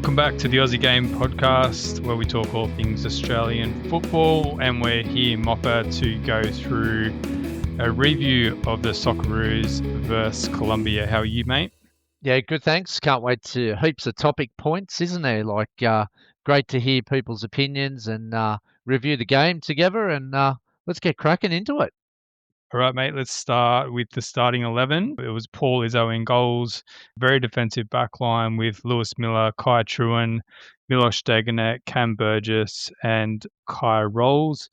Welcome back to the Aussie Game podcast, where we talk all things Australian football, and we're here in Mopper to go through a review of the Socceroos versus Colombia. How are you, mate? Yeah, good, thanks. Can't wait to heaps of topic points, isn't there? Great to hear people's opinions and review the game together, and let's get cracking into it. All right, mate, let's start with the starting 11. It was Paul Izzo in goals, very defensive backline with Lewis Miller, Kai Truan, Milos Degenek, Cam Burgess, and Kai Rolls.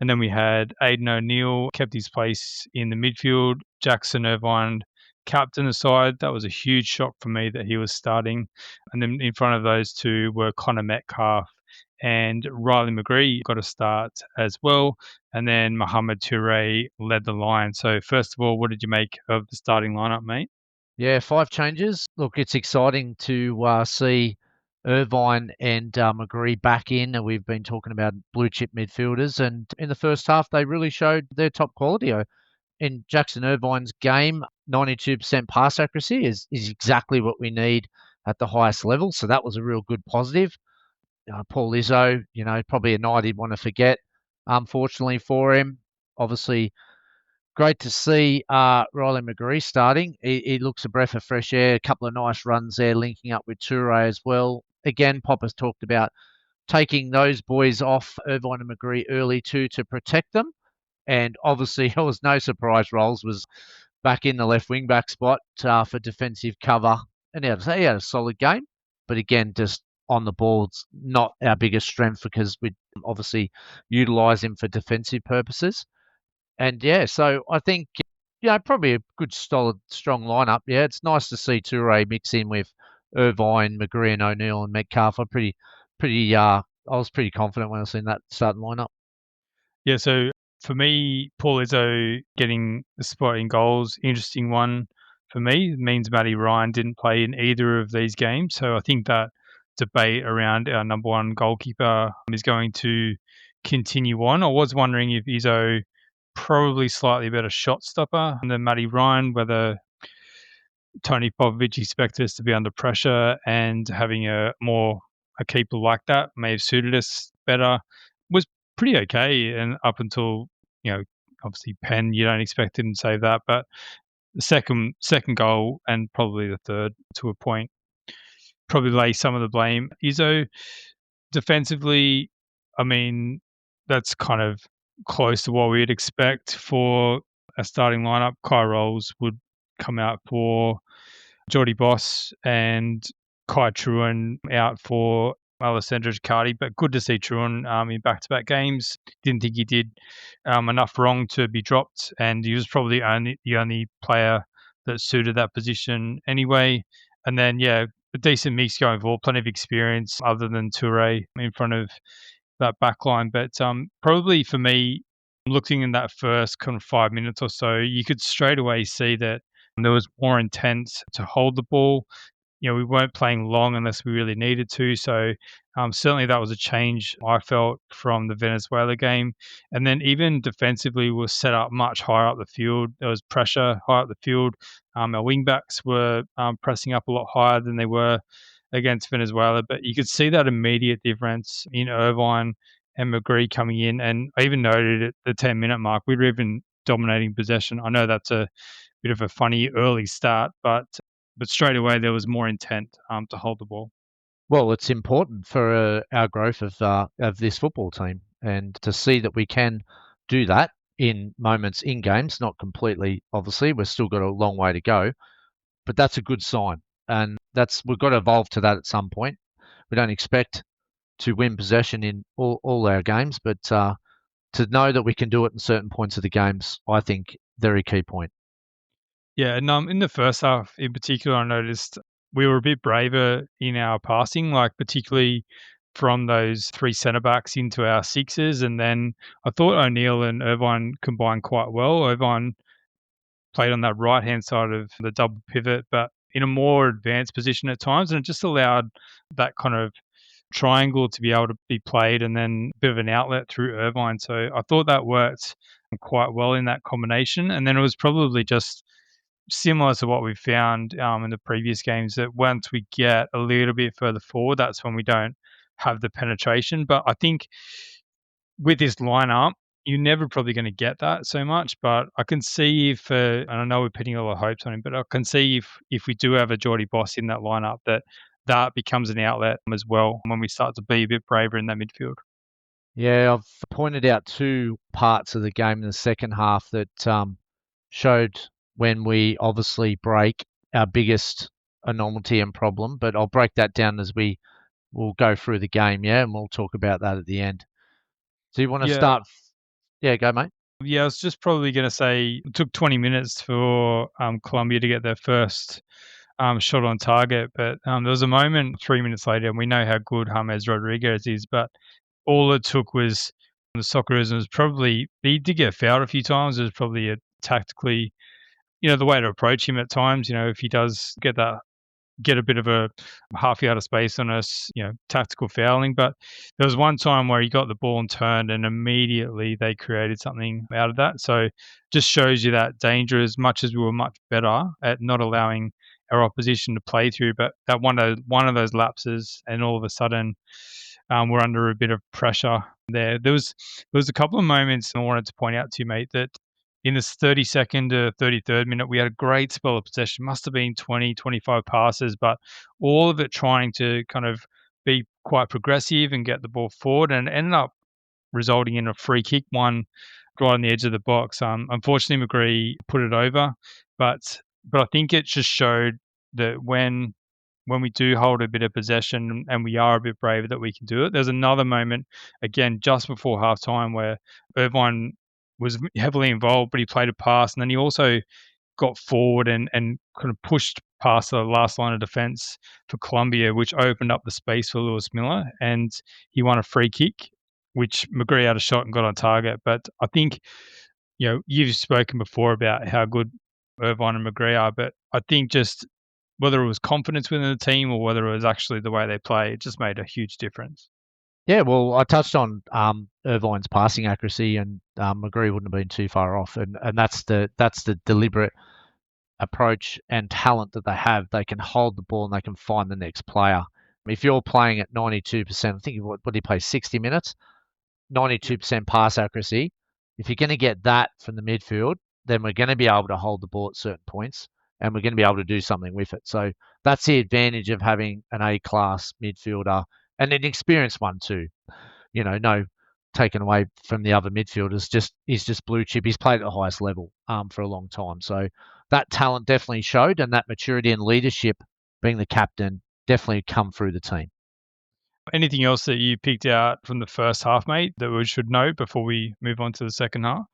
And then we had Aidan O'Neill, kept his place in the midfield, Jackson Irvine, captain aside. That was a huge shock for me that he was starting. And then in front of those two were Connor Metcalf and Riley McGree got a start as well. And then Mohamed Toure led the line. So first of all, what did you make of the starting lineup, mate? Yeah, 5 changes. Look, it's exciting to see Irvine and McGree back in. And we've been talking about blue chip midfielders, and in the first half, they really showed their top quality. In Jackson Irvine's game, 92% pass accuracy is exactly what we need at the highest level. So that was a real good positive. Paul Izzo, probably a night he'd want to forget, unfortunately for him. Obviously, great to see Riley McGree starting. He looks a breath of fresh air. A couple of nice runs there, linking up with Toure as well. Again, Popper's talked about taking those boys off Irvine and McGree early too to protect them. And obviously, it was no surprise Rolls was back in the left wing back spot for defensive cover. And he had a solid game. But again, just on the ball, it's not our biggest strength because we obviously utilise him for defensive purposes. And yeah, so I think, probably a good, solid, strong lineup. Yeah, it's nice to see Toure mix in with Irvine, McGree, and O'Neill and Metcalf. I was pretty confident when I seen that starting lineup. Yeah, so for me, Paul Izzo getting the spot in goals, interesting one for me. It means Matty Ryan didn't play in either of these games. So I think that debate around our number one goalkeeper is going to continue on. I was wondering if Izzo probably slightly better shot stopper than Matty Ryan, whether Tony Popovic expected us to be under pressure and having a keeper like that may have suited us better. Was pretty okay, and up until obviously Penn, you don't expect him to save that, but the second goal and probably the third to a point probably lay some of the blame. Izzo defensively, I mean, that's kind of close to what we'd expect for a starting lineup. Kai Rolls would come out for Jordy Boss and Kai Truan out for Alessandro Cardi, but good to see Truan in back-to-back games. Didn't think he did enough wrong to be dropped, and he was probably the only player that suited that position anyway. And then, yeah, a decent mix going forward, plenty of experience other than Toure in front of that back line. But probably for me, looking in that first kind of 5 minutes or so, you could straight away see that there was more intent to hold the ball. We weren't playing long unless we really needed to. So certainly that was a change I felt from the Venezuela game. And then even defensively, we were set up much higher up the field. There was pressure high up the field. Our wingbacks were pressing up a lot higher than they were against Venezuela. But you could see that immediate difference in Irvine and McGree coming in. And I even noted at the 10-minute mark, we were even dominating possession. I know that's a bit of a funny early start, but straight away there was more intent to hold the ball. Well, it's important for our growth of this football team, and to see that we can do that in moments in games, not completely. Obviously, we've still got a long way to go, but that's a good sign, and we've got to evolve to that at some point. We don't expect to win possession in all our games, but to know that we can do it in certain points of the games, I think, very key point. Yeah, and in the first half in particular, I noticed we were a bit braver in our passing, like particularly from those three centre backs into our sixes. And then I thought O'Neill and Irvine combined quite well. Irvine played on that right hand side of the double pivot, but in a more advanced position at times. And it just allowed that kind of triangle to be able to be played and then a bit of an outlet through Irvine. So I thought that worked quite well in that combination. And then it was probably just similar to what we found in the previous games, that once we get a little bit further forward, that's when we don't have the penetration. But I think with this lineup, you're never probably going to get that so much. But I can see if, and I know we're putting a lot of hopes on him, but I can see if we do have a Geordie Boss in that lineup, that becomes an outlet as well when we start to be a bit braver in that midfield. Yeah, I've pointed out two parts of the game in the second half that showed when we obviously break our biggest anomaly and problem, but I'll break that down as we will go through the game, yeah, and we'll talk about that at the end. Do you want to Yeah, start? Yeah, go, mate. yeah. I was just probably going to say it took 20 minutes for Colombia to get their first shot on target, but there was a moment 3 minutes later, and we know how good James Rodriguez is, but all it took was the Socceroos, and it was probably he did get fouled a few times. It was probably a tactically, the way to approach him at times. If he does get a bit of a half yard of space on us, tactical fouling. But there was one time where he got the ball and turned, and immediately they created something out of that. So just shows you that danger, as much as we were much better at not allowing our opposition to play through, but that one of those lapses, and all of a sudden we're under a bit of pressure there. There was a couple of moments I wanted to point out to you, mate, that in this 32nd to 33rd minute, we had a great spell of possession. Must have been 20, 25 passes, but all of it trying to kind of be quite progressive and get the ball forward, and ended up resulting in a free kick, one right on the edge of the box. Unfortunately, McGree put it over, but I think it just showed that when we do hold a bit of possession and we are a bit braver, that we can do it. There's another moment, again, just before half time, where Irvine was heavily involved, but he played a pass, and then he also got forward and kind of pushed past the last line of defence for Colombia, which opened up the space for Lewis Miller, and he won a free kick, which McGree had a shot and got on target. But I think, you've spoken before about how good Irvine and McGree are, but I think just whether it was confidence within the team or whether it was actually the way they play, it just made a huge difference. Yeah, well, I touched on Irvine's passing accuracy, and McGree wouldn't have been too far off, and that's the deliberate approach and talent that they have. They can hold the ball and they can find the next player. If you're playing at 92%, I think what did he play 60 minutes? Yep. 92% pass accuracy. If you're going to get that from the midfield, then we're going to be able to hold the ball at certain points and we're going to be able to do something with it. So that's the advantage of having an A class midfielder and an experienced one too. No taken away from the other midfielders. He's just blue chip. He's played at the highest level for a long time. So that talent definitely showed, and that maturity and leadership, being the captain, definitely come through the team. Anything else that you picked out from the first half, mate, that we should know before we move on to the second half?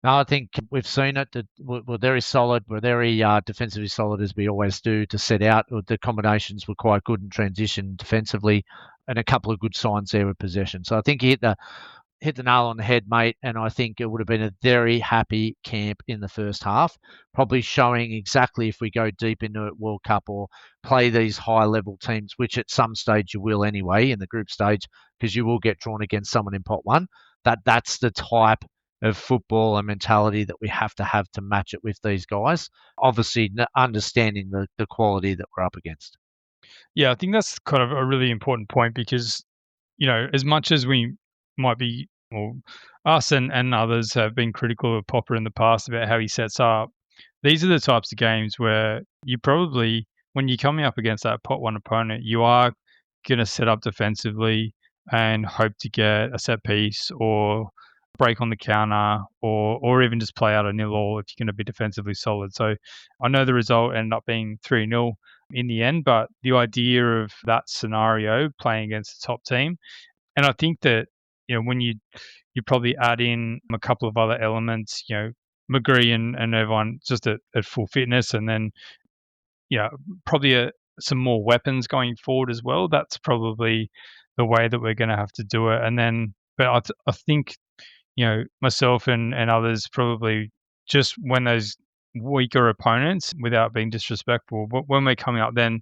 No, I think we've seen it. That we're very solid. We're very defensively solid, as we always do, to set out. The combinations were quite good in transition defensively, and a couple of good signs there with possession. So I think he hit the nail on the head, mate. And I think it would have been a very happy camp in the first half, probably showing exactly if we go deep into it World Cup or play these high level teams, which at some stage you will anyway in the group stage, because you will get drawn against someone in pot one. That's the type of football and mentality that we have to match it with these guys. Obviously, understanding the quality that we're up against. Yeah, I think that's kind of a really important point because, as much as we might be, well, us and others have been critical of Popper in the past about how he sets up, these are the types of games where you probably, when you're coming up against that pot one opponent, you are going to set up defensively and hope to get a set piece or break on the counter, or even just play out a nil all if you're going to be defensively solid. So I know the result ended up being 3-0 in the end, but the idea of that scenario playing against the top team, and I think that, when you probably add in a couple of other elements, McGree and everyone just at full fitness, and then probably some more weapons going forward as well. That's probably the way that we're going to have to do it. And then, but I think, myself and others probably, just when those weaker opponents, without being disrespectful, but when we're coming up, then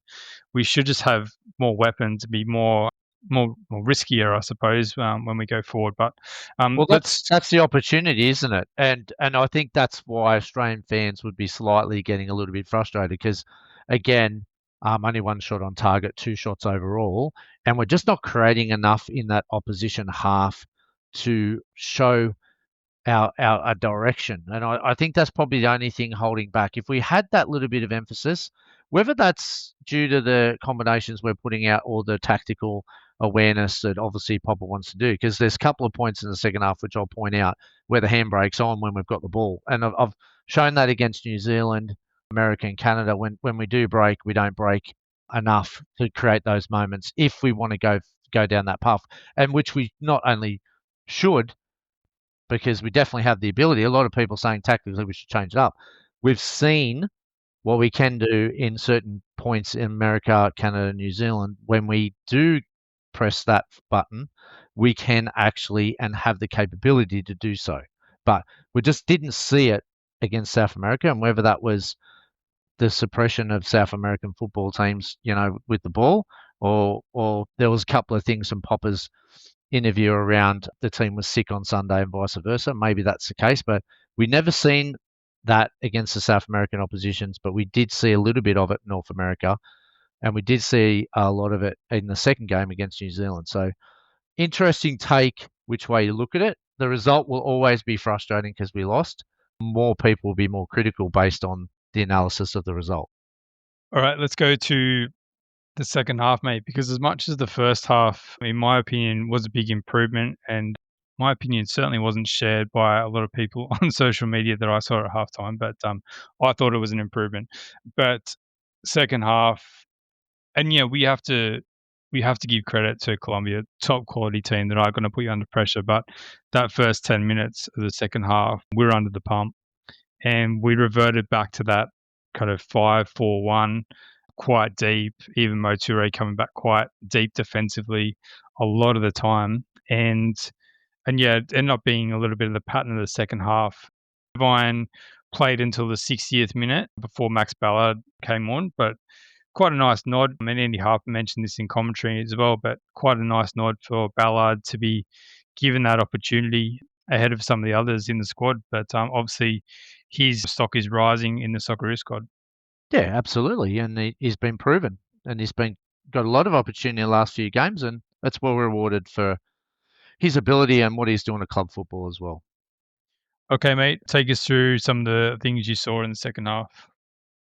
we should just have more weapons, be more more riskier, I suppose, when we go forward. But Well, let's that's the opportunity, isn't it? And I think that's why Australian fans would be slightly getting a little bit frustrated because, again, only one shot on target, two shots overall, and we're just not creating enough in that opposition half to show our direction. And I think that's probably the only thing holding back. If we had that little bit of emphasis, whether that's due to the combinations we're putting out or the tactical awareness that obviously Popper wants to do, because there's a couple of points in the second half which I'll point out where the handbrake's on when we've got the ball. And I've shown that against New Zealand, America, and Canada. When we do break, we don't break enough to create those moments if we want to go down that path, and which we not only should, because we definitely have the ability. A lot of people saying tactically we should change it up. We've seen what we can do in certain points in America, Canada, New Zealand. When we do press that button, we can actually and have the capability to do so. But we just didn't see it against South America, and whether that was the suppression of South American football teams, with the ball, or there was a couple of things from Popper's interview around the team was sick on Sunday and vice versa. Maybe that's the case, but we never seen that against the South American oppositions, but we did see a little bit of it in North America, and we did see a lot of it in the second game against New Zealand. So interesting take which way you look at it. The result will always be frustrating because we lost. More people will be more critical based on the analysis of the result. all right. Let's go to the second half, mate. Because as much as the first half, in my opinion, was a big improvement, and my opinion certainly wasn't shared by a lot of people on social media that I saw at halftime. But I thought it was an improvement. But second half, and yeah, we have to give credit to Colombia, top quality team that are going to put you under pressure. But that first 10 minutes of the second half, we were under the pump, and we reverted back to that kind of 5-4-1, quite deep. Even Moture coming back quite deep defensively a lot of the time, and yeah, it ended up being a little bit of the pattern of the second half. Vine played until the 60th minute before Max Ballard came on, but quite a nice nod. I mean, Andy Harper mentioned this in commentary as well, but quite a nice nod for Ballard to be given that opportunity ahead of some of the others in the squad. But obviously, his stock is rising in the Socceroo squad. Yeah, absolutely, and he's been proven, and he's been got a lot of opportunity in the last few games, and that's well rewarded for his ability and what he's doing at club football as well. Okay, mate, take us through some of the things you saw in the second half.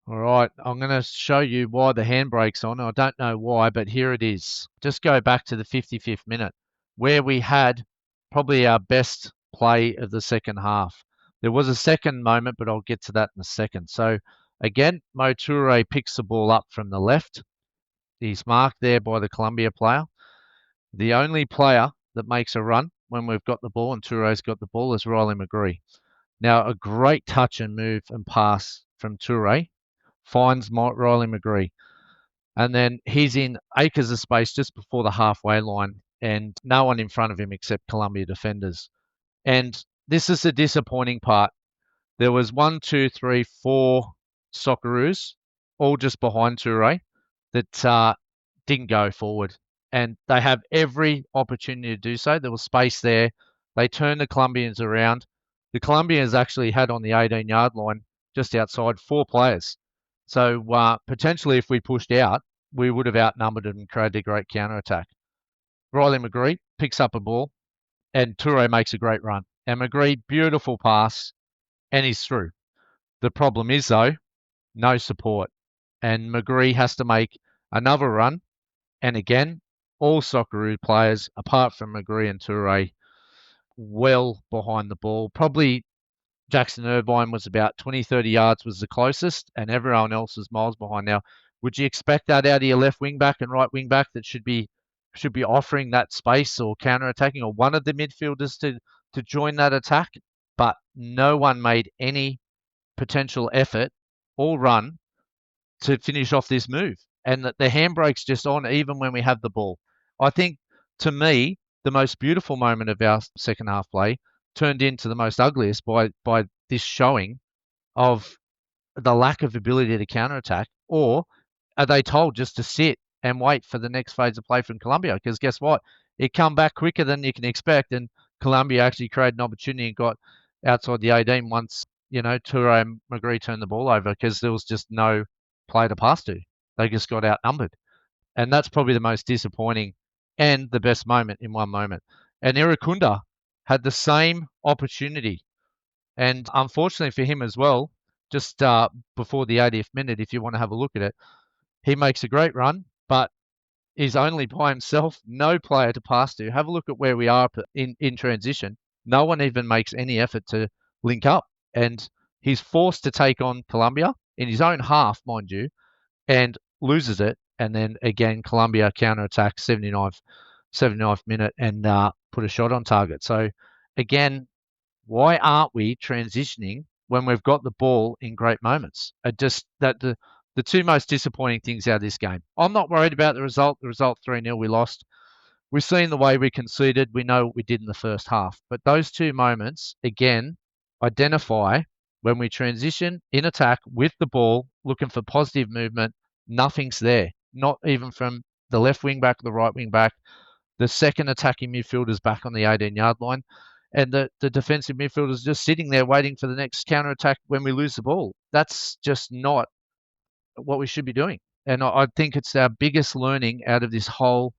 All right, I'm going to show you why the handbrake's on. I don't know why, but here it is. Just go back to the 55th minute where we had probably our best play of the second half. There was a second moment, but I'll get to that in a second. So again, Moture picks the ball up from the left. He's marked there by the Colombia player. The only player that makes a run when we've got the ball and Touré's got the ball is Riley McGree. Now, a great touch and move and pass from Touré finds Riley McGree. And then he's in acres of space just before the halfway line and no one in front of him except Colombia defenders. And this is the disappointing part. There was 1, 2, 3, 4 Socceroos, all just behind Touré, that didn't go forward. And they have every opportunity to do so. There was space there. They turned the Colombians around. The Colombians actually had on the 18-yard line, just outside, 4 players. So potentially if we pushed out, we would have outnumbered them and created a great counter-attack. Riley McGree picks up a ball and Touré makes a great run. And McGree, beautiful pass, and he's through. The problem is, though, no support. And McGree has to make another run. And again, all Socceroo players, apart from McGree and Touré, well behind the ball. Probably Jackson Irvine was about 20, 30 yards was the closest, and everyone else was miles behind. Now, would you expect that out of your left wing back and right wing back that should be offering that space or counter attacking, or one of the midfielders to join that attack? But no one made any potential effort or run to finish off this move. And the handbrake's just on even when we have the ball. I think, to me, the most beautiful moment of our second half play turned into the most ugliest by this showing of the lack of ability to counterattack, or are they told just to sit and wait for the next phase of play from Colombia. Because guess what? It come back quicker than you can expect, and Colombia actually created an opportunity and got outside the 18 once, Toure and McGree turned the ball over because there was just no play to pass to. They just got outnumbered. And that's probably the most disappointing and the best moment in one moment. And Irakunda had the same opportunity. And unfortunately for him as well, just before the 80th minute, if you want to have a look at it, he makes a great run, but is only by himself, no player to pass to. Have a look at where we are in transition. No one even makes any effort to link up. And he's forced to take on Colombia in his own half, mind you, and loses it. And then again, Colombia counter-attack 79th minute and put a shot on target. So again, why aren't we transitioning when we've got the ball in great moments? Just that the two most disappointing things out of this game. I'm not worried about the result. The result 3-0, we lost. We've seen the way we conceded. We know what we did in the first half. But those two moments, again, identify when we transition in attack with the ball, looking for positive movement, nothing's there. Not even from the left wing back, the right wing back, the second attacking midfielder's back on the 18-yard line, and the defensive midfielder's just sitting there waiting for the next counter attack when we lose the ball. That's just not what we should be doing. And I think it's our biggest learning out of this whole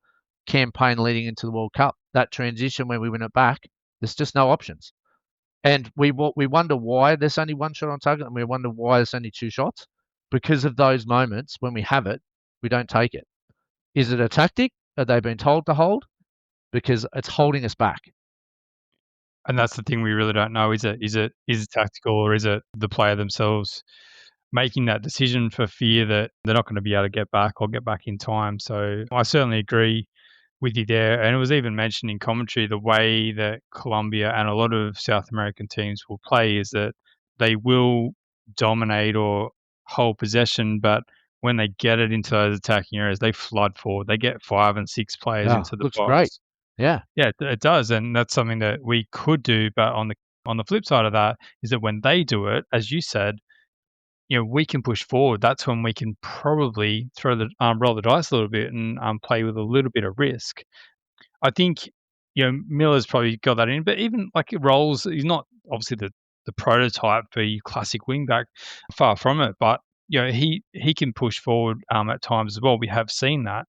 campaign leading into the World Cup. That transition when we win it back, there's just no options. And we wonder why there's only one shot on target, and we wonder why there's only two shots. Because of those moments when we have it, we don't take it. Is it a tactic? Are they been told to hold? Because it's holding us back. And that's the thing we really don't know. Is it tactical, or is it the player themselves making that decision for fear that they're not going to be able to get back or get back in time? So I certainly agree with you there. And it was even mentioned in commentary, the way that Colombia and a lot of South American teams will play is that they will dominate or hold possession, but when they get it into those attacking areas, they flood forward. They get 5 and 6 players Yeah, into the looks great. box. Yeah, Yeah, it does, and that's something that we could do, but on the flip side of that is that when they do it, as you said, we can push forward. That's when we can probably roll the dice a little bit and, play with a little bit of risk. I think, Miller's probably got that in, but even like Rolls, he's not obviously the prototype for your classic wingback, far from it, but, he can push forward, at times as well. We have seen that.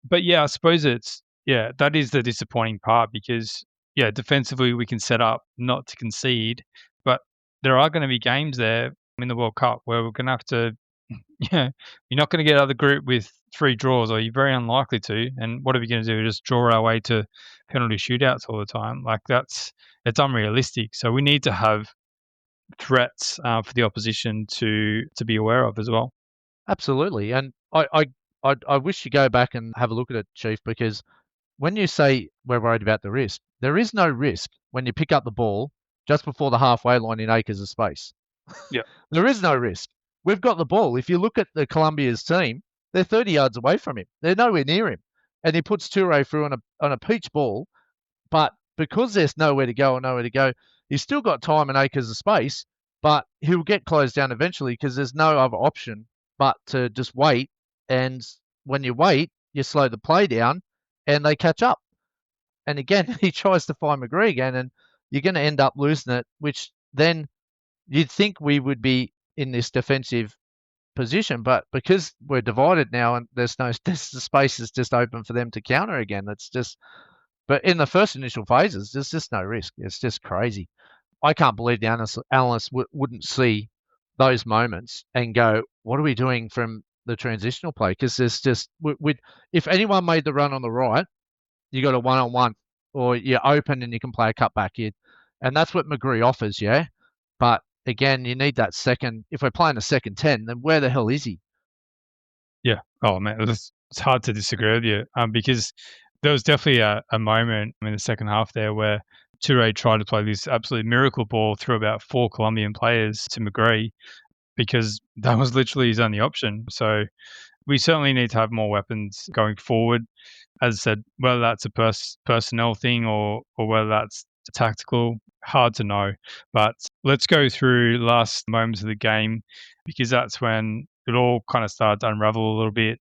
But yeah, I suppose that is the disappointing part because, yeah, defensively we can set up not to concede, but there are gonna be games there in the World Cup where we're gonna have to you're not gonna get out of the group with 3 draws, or you're very unlikely to, and what are we gonna do? Just draw our way to penalty shootouts all the time? Like, it's unrealistic. So we need to have threats, for the opposition to be aware of as well. absolutely. And I wish you go back and have a look at it, Chief, because when you say we're worried about the risk, there is no risk when you pick up the ball just before the halfway line in acres of space. Yeah. There is no risk. We've got the ball. If you look at the Colombia's team, they're 30 yards away from him. They're nowhere near him. And he puts Toure through on a peach ball, but because there's nowhere to go or nowhere to go, he's still got time and acres of space, but he'll get closed down eventually because there's no other option but to just wait. And when you wait, you slow the play down and they catch up. And again, he tries to find McGree again, and you're going to end up losing it, which then you'd think we would be in this defensive position, but because we're divided now and the space is just open for them to counter again. It's just, but in the first initial phases, there's just no risk. It's just crazy. I can't believe the analysts wouldn't see those moments and go, "What are we doing from the transitional play?" Because there's just, if anyone made the run on the right, you got a one-on-one, or you're open and you can play a cutback. And that's what McGree offers, yeah. But again, you need that second. If we're playing a second 10, then where the hell is he? Yeah. Oh man, it's hard to disagree with you. Because there was definitely a moment in the second half there where Toure tried to play this absolute miracle ball through about 4 Colombian players to McGree because that was literally his only option. So we certainly need to have more weapons going forward. As I said, whether that's a personnel thing or whether that's tactical, hard to know. But let's go through last moments of the game because that's when it all kind of started to unravel a little bit.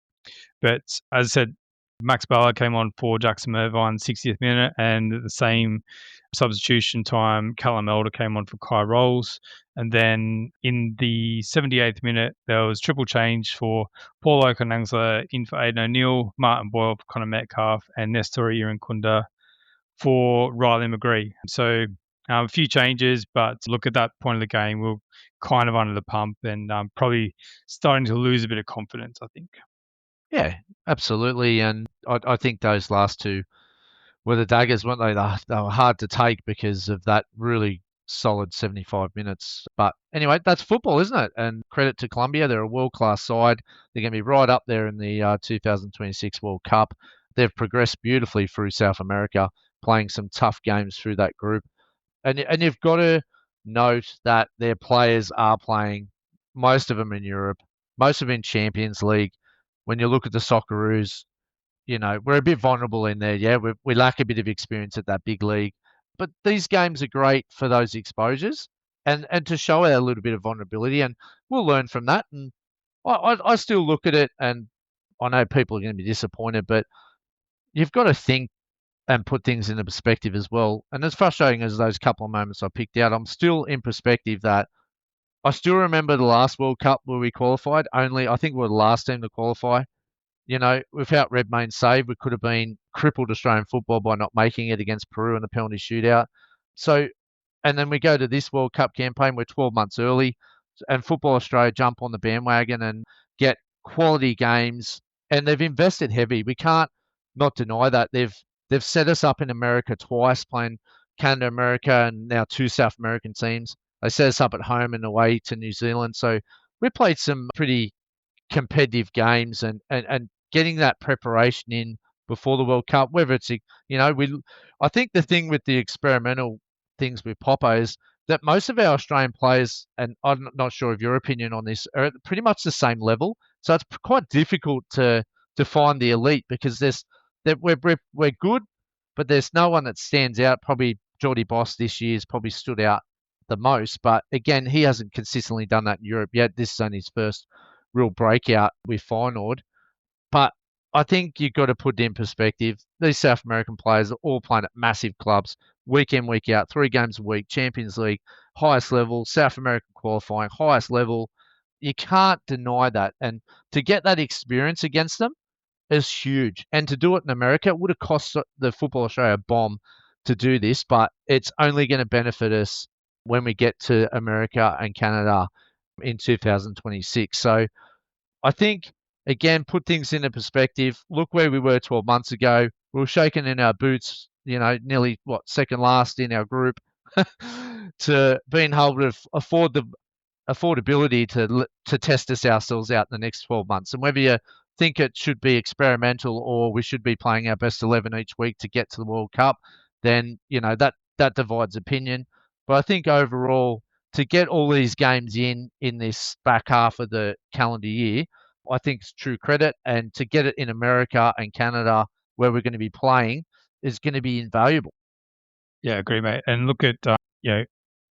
But as I said, Max Balla came on for Jackson Irvine 60th minute, and at the same substitution time, Callum Elder came on for Kai Rolls. And then in the 78th minute, there was triple change for Paul Okonangsla in for Aidan O'Neill, Martin Boyle for Connor Metcalf, and Nestor Irankunda for Riley McGree. So a few changes, but look at that point of the game, we're kind of under the pump and probably starting to lose a bit of confidence, I think. Yeah, absolutely. And I think those last two were the daggers, weren't they? They were hard to take because of that really solid 75 minutes. But anyway, that's football, isn't it? And credit to Colombia. They're a world-class side. They're going to be right up there in the 2026 World Cup. They've progressed beautifully through South America, playing some tough games through that group. And you've got to note that their players are playing, most of them in Europe, most of them in Champions League. When you look at the Socceroos, we're a bit vulnerable in there. Yeah, we lack a bit of experience at that big league, but these games are great for those exposures and to show a little bit of vulnerability, and we'll learn from that. And I still look at it, and I know people are going to be disappointed, but you've got to think and put things into perspective as well. And as frustrating as those couple of moments I picked out, I'm still in perspective that I still remember the last World Cup where we qualified. Only I think we were the last team to qualify. Without Redmayne's save, we could have been crippled Australian football by not making it against Peru in the penalty shootout. So, and then we go to this World Cup campaign, we're 12 months early, and Football Australia jump on the bandwagon and get quality games, and they've invested heavy. We can't not deny that. They've set us up in America twice, playing Canada, America, and now two South American teams. They set us up at home and away to New Zealand. So we played some pretty competitive games and getting that preparation in before the World Cup, whether it's, I think the thing with the experimental things with Poppo is that most of our Australian players, and I'm not sure of your opinion on this, are at pretty much the same level. So it's quite difficult to find the elite because that we're good, but there's no one that stands out. Probably Geordie Boss this year has probably stood out the most, but again, he hasn't consistently done that in Europe yet. This is only his first real breakout with Feyenoord. But I think you've got to put it in perspective. These South American players are all playing at massive clubs, week in, week out, 3 games a week, Champions League, highest level, South American qualifying, highest level. You can't deny that. And to get that experience against them is huge. And to do it in America, it would have cost the Football Australia a bomb to do this, but it's only going to benefit us when we get to America and Canada in 2026. So I think, again, put things into perspective. Look where we were 12 months ago. We were shaking in our boots, nearly, second last in our group, to being able to afford the affordability to test us ourselves out in the next 12 months. And whether you think it should be experimental or we should be playing our best 11 each week to get to the World Cup, then, that divides opinion. But I think overall, to get all these games in this back half of the calendar year, I think it's true credit. And to get it in America and Canada, where we're going to be playing, is going to be invaluable. Yeah, agree, mate. And look at,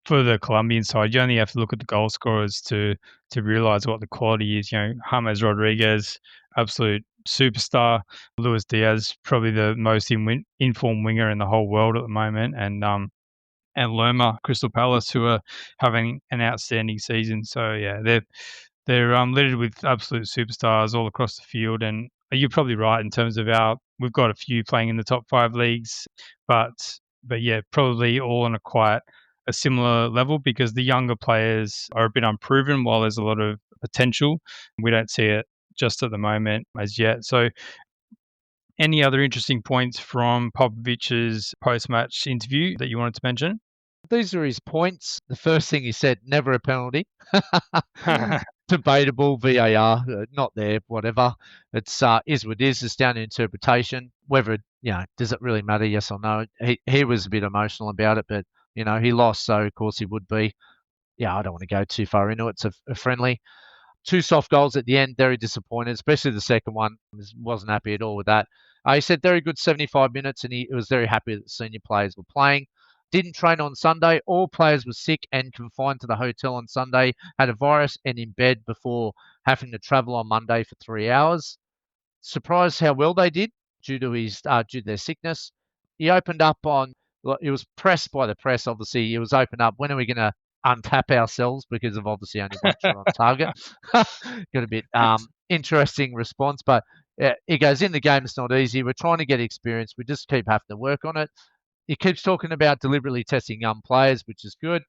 for the Colombian side, you only have to look at the goal scorers to realize what the quality is. James Rodriguez, absolute superstar. Luis Diaz, probably the most informed winger in the whole world at the moment, and Lerma, Crystal Palace, who are having an outstanding season. So yeah, they're littered with absolute superstars all across the field. And you're probably right in terms of we've got a few playing in the top 5 leagues, but yeah, probably all on a similar level because the younger players are a bit unproven while there's a lot of potential. We don't see it just at the moment as yet. So any other interesting points from Popovic's post-match interview that you wanted to mention? These are his points. The first thing he said, never a penalty. Debatable, VAR, not there, whatever. It's is what it is. It's down to interpretation. Whether, does it really matter, yes or no? He was a bit emotional about it, but, he lost, so of course he would be. Yeah, I don't want to go too far into it. It's a friendly. 2 soft goals at the end, very disappointed, especially the second one. Wasn't happy at all with that. He said very good 75 minutes, and he was very happy that the senior players were playing. Didn't train on Sunday. All players were sick and confined to the hotel on Sunday, had a virus and in bed before having to travel on Monday for 3 hours. surprised how well they did due to their sickness. He opened up on. Well, it was pressed by the press. Obviously, it was open up. When are we going to untap ourselves because of obviously only one shot on target? Got a bit interesting response, but he goes in the game. It's not easy. We're trying to get experience. We just keep having to work on it. He keeps talking about deliberately testing young players, which is good.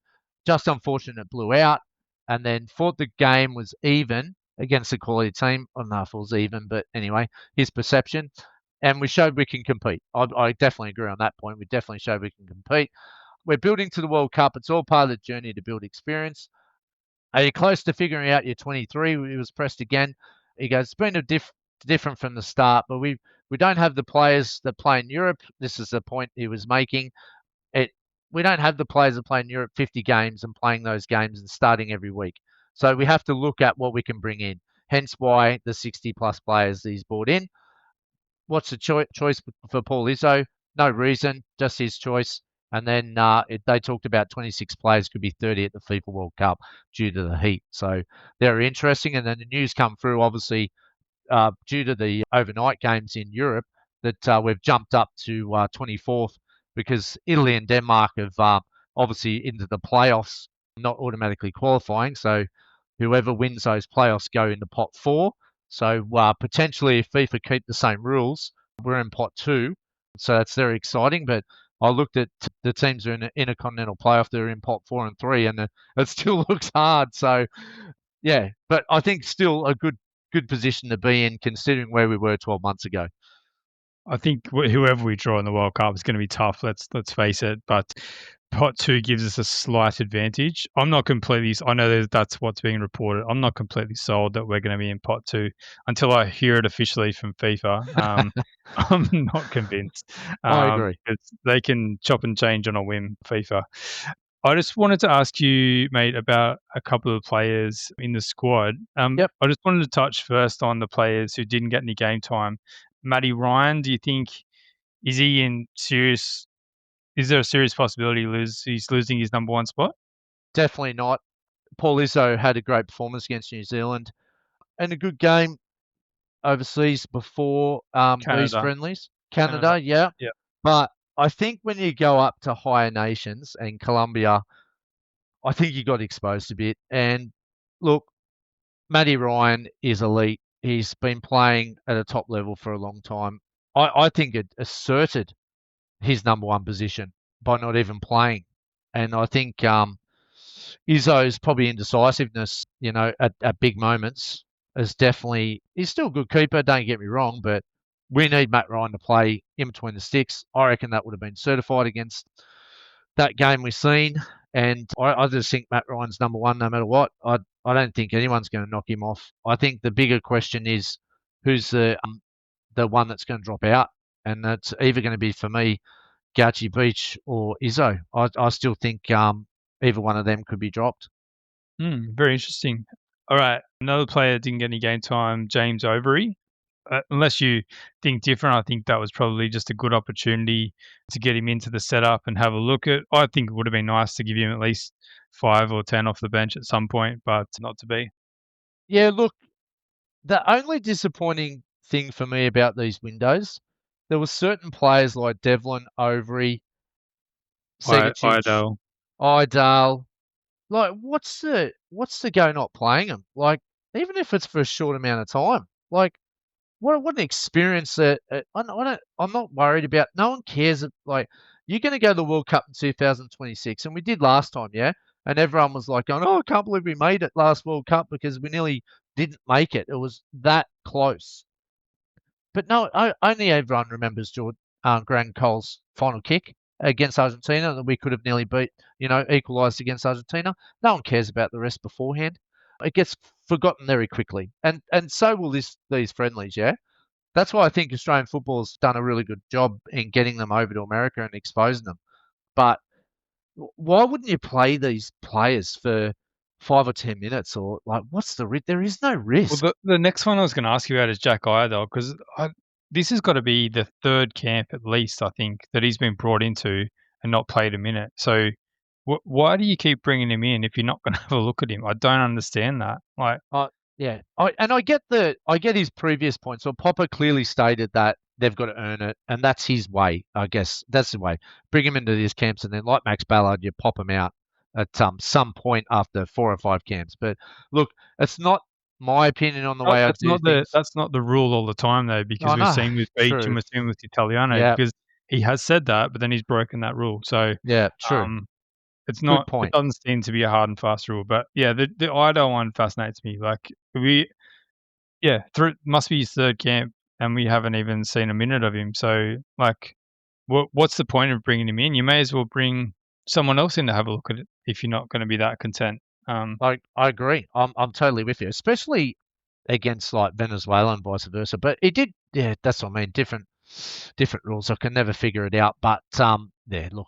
Just unfortunate it blew out, and then thought the game was even against a quality team. I don't know if it was even, but anyway, his perception. And we showed we can compete. I definitely agree on that point. We definitely showed we can compete. We're building to the World Cup. It's all part of the journey to build experience. Are you close to figuring out your 23? He was pressed again. He goes, it's been different from the start, but we don't have the players that play in Europe. This is the point he was making. It We don't have the players that play in Europe 50 games and playing those games and starting every week. So we have to look at what we can bring in. Hence why the 60 plus players he's brought in. What's the choice for Paul Izzo? No reason, just his choice. And then they talked about 26 players could be 30 at the FIFA World Cup due to the heat. So they're interesting. And then the news come through, obviously, due to the overnight games in Europe, that we've jumped up to 24th because Italy and Denmark have obviously into the playoffs, not automatically qualifying. So whoever wins those playoffs go into pot four. So potentially, if FIFA keep the same rules, we're in pot two. So that's very exciting. But I looked at the teams who are in the intercontinental playoff. They're in pot 4 and 3, and it still looks hard. So yeah, but I think still a good position to be in considering where we were 12 months ago. I think whoever we draw in the World Cup is going to be tough. Let's face it. But pot two gives us a slight advantage. I'm not completely. I know that's what's being reported. I'm not completely sold that we're going to be in pot two until I hear it officially from FIFA. I'm not convinced I agree. because they can chop and change on a whim. FIFA. I just wanted to ask you, mate, about a couple of players in the squad. Yep, I just wanted to touch first on the players who didn't get any game time. Matty Ryan, do you think is he in serious? Is there a serious possibility he's losing his number one spot? definitely not. Paul Izzo had a great performance against New Zealand and a good game overseas before these Canada, friendlies. Canada. Canada, yeah. Yeah, But I think when you go up to higher nations and Colombia, I think you got exposed a bit. And look, Matty Ryan is elite. He's been playing at a top level for a long time. I think it asserted his number one position by not even playing. And I think Izzo's probably indecisiveness, at big moments is definitely, he's still a good keeper, don't get me wrong, but we need Matt Ryan to play in between the sticks. I reckon that would have been certified against that game we've seen. And I just think Matt Ryan's number one no matter what. I don't think anyone's going to knock him off. I think the bigger question is who's the one that's going to drop out. And that's either going to be, for me, Gauchi Beach or Izzo. I still think either one of them could be dropped. very interesting. All right, another player didn't get any game time, James Overy. Unless you think different, I think that was probably just a good opportunity to get him into the setup and have a look at. I think it would have been nice to give him at least 5 or 10 off the bench at some point, but not to be. Yeah, look, the only disappointing thing for me about these windows, there were certain players like Devlin, Overy, Segatic, Idle. Idale. Like, what's the go not playing them? Like, even if it's for a short amount of time. Like, what an experience that I'm not worried about. No one cares. Like, you're going to go to the World Cup in 2026, and we did last time, yeah. And everyone was like, going, "Oh, I can't believe we made it last World Cup because we nearly didn't make it. It was that close." But no, only everyone remembers George Grant Cole's final kick against Argentina that we could have nearly beat, equalised against Argentina. No one cares about the rest beforehand. It gets forgotten very quickly, and so will these friendlies. Yeah, that's why I think Australian football's done a really good job in getting them over to America and exposing them. But why wouldn't you play these players for 5 or 10 minutes, or like what's the risk? There is no Well, risk. the next one I was going to ask you about is Jack Iredale because this has got to be the third camp at least, I think, that he's been brought into and not played a minute. So why do you keep bringing him in if you're not going to have a look at him? I don't understand that. Like, Yeah, I get his previous point. So Popper clearly stated that they've got to earn it, and that's his way. I guess that's the way. Bring him into these camps, and then like Max Ballard, you pop him out at some point after 4 or 5 camps. But look, it's not my opinion on the Not way I that's do not the things. that's not the rule all the time though, because I we've know, seen with Beach and true. we've seen with Italiano, Yeah, because he has said that, but then he's broken that rule. So, yeah, true. um, Good it point. doesn't seem to be a hard and fast rule. But yeah, the Ido one fascinates me. Like yeah, must be his 3rd camp, and we haven't even seen a minute of him. So, like, what's the point of bringing him in? You may as well bring someone else in to have a look at it if you're not gonna be that content. I agree. I'm totally with you, especially against like Venezuela and vice versa. But it did, yeah, that's what I mean. Different rules. I can never figure it out. But yeah, look,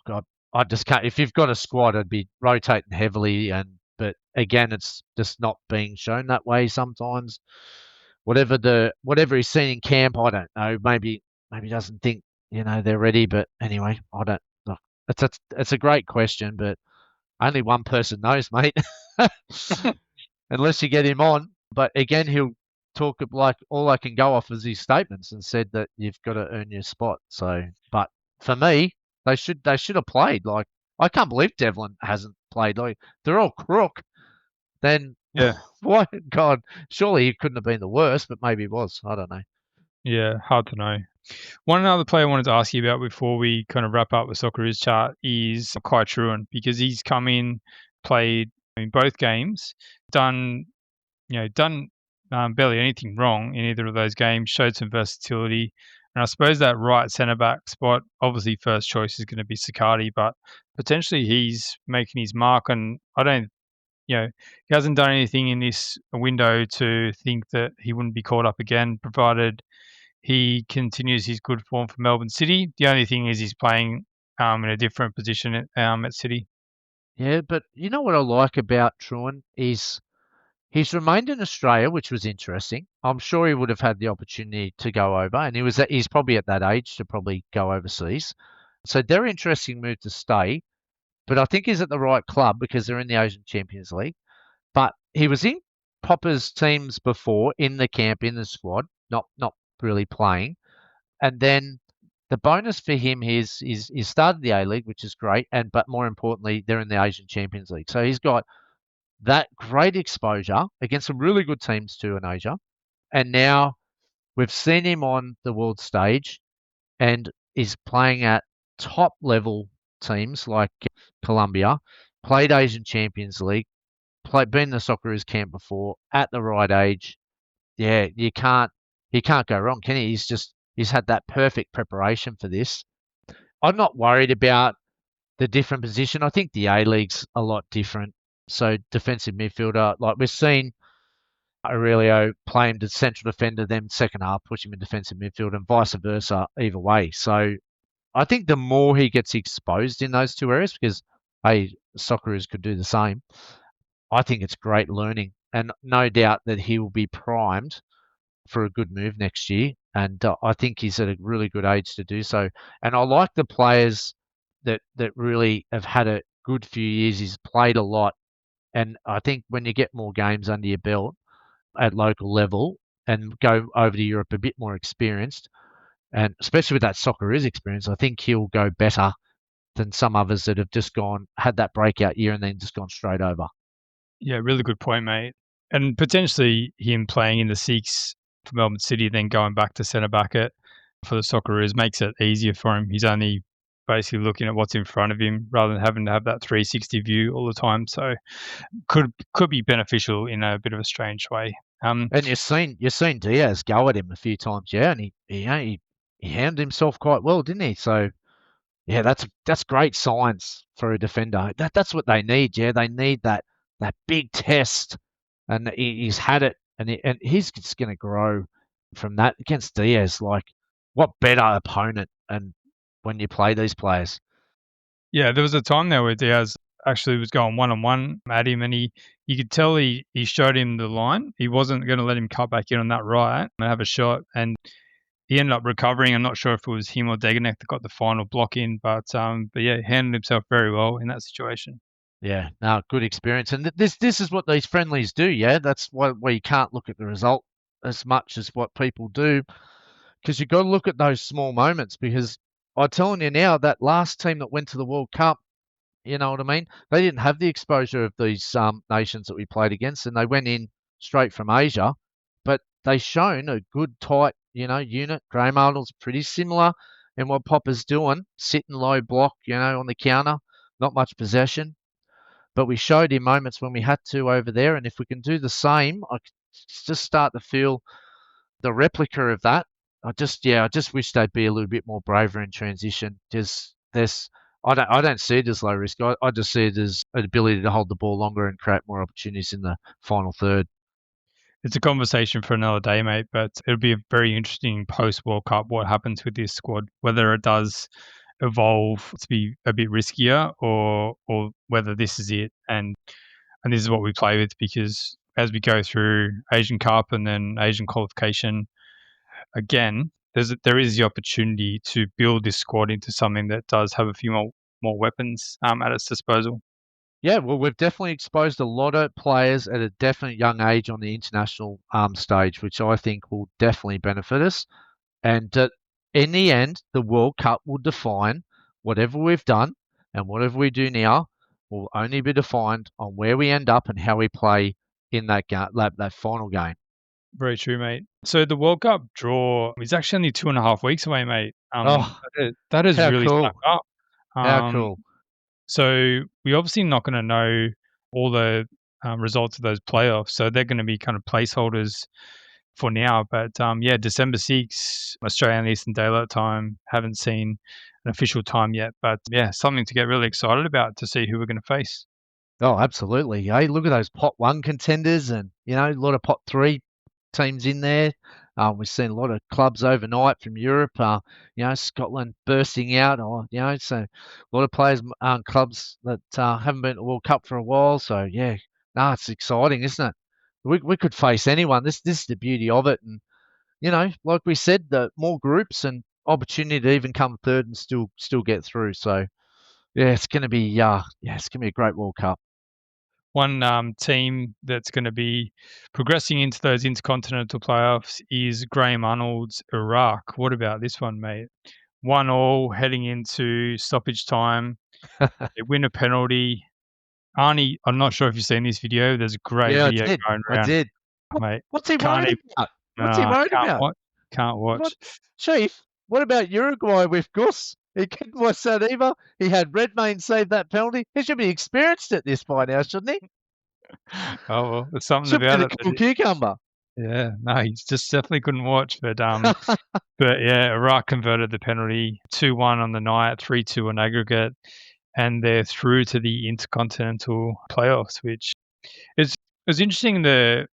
I just can't. If you've got a squad, I'd be rotating heavily, but again, it's just not being shown that way sometimes. Whatever he's seen in camp, I don't know. Maybe he doesn't think they're ready. But anyway, I don't. Look, it's a great question, but only one person knows, mate. Unless you get him on. But again, he'll talk like all I can go off is his statements and said that you've got to earn your spot. So, but for me, they should have played. Like I can't believe Devlin hasn't played. Like they're all crook. Then Yeah, what? God, surely he couldn't have been the worst, but maybe he was. I don't know. yeah, hard to know. One other player I wanted to ask you about before we kind of wrap up the Socceroos chart is Kai Truan, because he's come in, played in both games, done done barely anything wrong in either of those games, showed some versatility. And I suppose that right centre back spot, obviously first choice is going to be Siccardi, but potentially he's making his mark. And I don't, he hasn't done anything in this window to think that he wouldn't be called up again, provided he continues his good form for Melbourne City. The only thing is he's playing in a different position at City. Yeah, but you know what I like about Truan is he's remained in Australia, which was interesting. I'm sure he would have had the opportunity to go over, and he's probably at that age to probably go overseas. So they're interesting move to stay, but I think he's at the right club because they're in the Asian Champions League. But he was in Popper's teams before in the camp in the squad, not really playing. And then the bonus for him is he started the A League, which is great, but more importantly, they're in the Asian Champions League. So he's got that great exposure against some really good teams too in Asia. And now we've seen him on the world stage and is playing at top level teams like Colombia, played Asian Champions League, been in the Socceroos camp before, at the right age. Yeah, he can't go wrong, can he? He's had that perfect preparation for this. I'm not worried about the different position. I think the A League's a lot different. So defensive midfielder, like we've seen Aurelio play him to central defender, then second half push him in defensive midfield, and vice versa either way. So I think the more he gets exposed in those two areas, because hey, Socceroos could do the same. I think it's great learning, and no doubt that he will be primed for a good move next year. And I think he's at a really good age to do so. And I like the players that really have had a good few years. He's played a lot, and I think when you get more games under your belt at local level and go over to Europe a bit more experienced, and especially with that Socceroos experience, I think he'll go better than some others that have just had that breakout year and then just gone straight over. Yeah, really good point, mate. And potentially him playing in the six for Melbourne City, then going back to centre back for the Socceroos makes it easier for him. He's only basically looking at what's in front of him rather than having to have that 360 view all the time. So could be beneficial in a bit of a strange way. And you've seen Diaz go at him a few times, yeah, and he handled himself quite well, didn't he? So yeah, that's great signs for a defender. That's what they need. Yeah, they need that big test, and he's had it, and he's just going to grow from that against Diaz. Like, what better opponent? And when you play these players, Yeah, there was a time there where Diaz actually was going one on one at him, and you could tell he showed him the line. He wasn't going to let him cut back in on that right and have a shot, and he ended up recovering. I'm not sure if it was him or Deganek that got the final block in, but yeah, he handled himself very well in that situation. Yeah, no, good experience. And this is what these friendlies do, yeah? That's why where you can't look at the result as much as what people do, because you've got to look at those small moments. Because I'm telling you now, that last team that went to the World Cup, you know what I mean? They didn't have the exposure of these nations that we played against, and they went in straight from Asia, but they shown a good tight, unit. Graham Arnold's pretty similar in what Popper's doing, sitting low block, on the counter, not much possession. But we showed him moments when we had to over there, and if we can do the same, I just start to feel the replica of that. I just wish they'd be a little bit more braver in transition. I don't see it as low risk. I just see it as an ability to hold the ball longer and create more opportunities in the final third. It's a conversation for another day, mate, but it'll be a very interesting post World Cup what happens with this squad, whether it does evolve to be a bit riskier or whether this is it and this is what we play with because as we go through Asian Cup and then Asian qualification again, there is the opportunity to build this squad into something that does have a few more weapons at its disposal. Yeah, well, we've definitely exposed a lot of players at a definite young age on the international stage, which I think will definitely benefit us. And in the end, the World Cup will define whatever we've done and whatever we do now will only be defined on where we end up and how we play in that final game. Very true, mate. So the World Cup draw is actually only 2.5 weeks away, mate. Oh, That has how really cool! snuck up. How Um, cool! so we're obviously not going to know all the results of those playoffs, so they're going to be kind of placeholders for now. But yeah, December 6th, Australian Eastern Daylight Time. Haven't seen an official time yet, but yeah, something to get really excited about to see who we're going to face. Oh, absolutely. Hey, look at those pot one contenders and, a lot of pot three teams in there. We've seen a lot of clubs overnight from Europe, Scotland bursting out, so a lot of players, clubs that haven't been to the World Cup for a while. So, yeah, no, it's exciting, isn't it? We could face anyone. This is the beauty of it. And, like we said, the more groups and opportunity to even come third and still get through. So, yeah, it's going to be a great World Cup. One team that's going to be progressing into those intercontinental playoffs is Graham Arnold's Iraq. What about this one, mate? 1-1 heading into stoppage time. They win a penalty. Arnie, I'm not sure if you've seen this video. There's a great Yeah, I video did. going I around, did. mate. What's he Can't worried even, about? What's he worried can't about? watch. Can't What, watch. Chief? What about Uruguay with Gus? He couldn't watch that either. He had Redmayne save that penalty. He should be experienced at this by now, shouldn't he? Oh well, there's something Should be about the it. cool cucumber. Yeah, no, he just definitely couldn't watch. But yeah, Iraq converted the penalty 2-1 on the night, 3-2 on aggregate, and they're through to the intercontinental playoffs, which is it was interesting a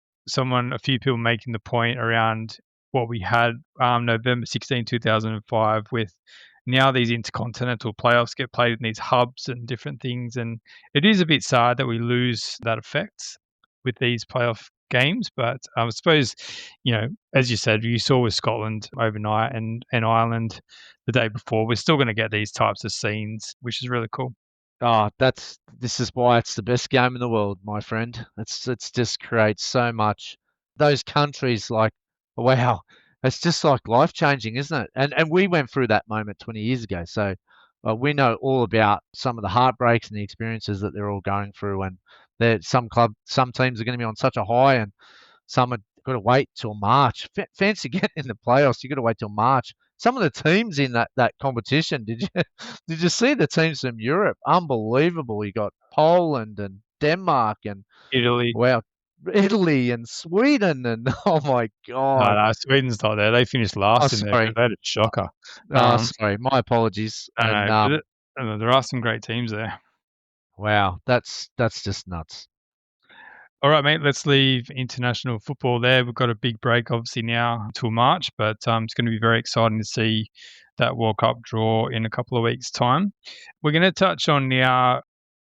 few people making the point around what we had November 16, 2005 with now these intercontinental playoffs get played in these hubs and different things. And it is a bit sad that we lose that effect with these playoff games. But I suppose, as you said, you saw with Scotland overnight and Ireland the day before, we're still going to get these types of scenes, which is really cool. Oh, this is why it's the best game in the world, my friend. It's just creates so much. Those countries like, wow, it's just like life changing, isn't it? And we went through that moment 20 years ago, so we know all about some of the heartbreaks and the experiences that they're all going through. And some teams are going to be on such a high, and some have got to wait till March. Fancy getting in the playoffs, you got to wait till March. Some of the teams in that competition, did you did you see the teams from Europe? Unbelievable. You got Poland and Denmark and Italy. wow, Italy and Sweden and oh my No, God. no, Sweden's not there. They finished Oh, last in their group. sorry. They had a shocker. Oh, Um, sorry. My apologies. I And know, but there are some great teams there. wow, that's just nuts. All right, mate, let's leave international football there. We've got a big break, obviously, now until March, but it's going to be very exciting to see that World Cup draw in a couple of weeks' time. We're going to touch on now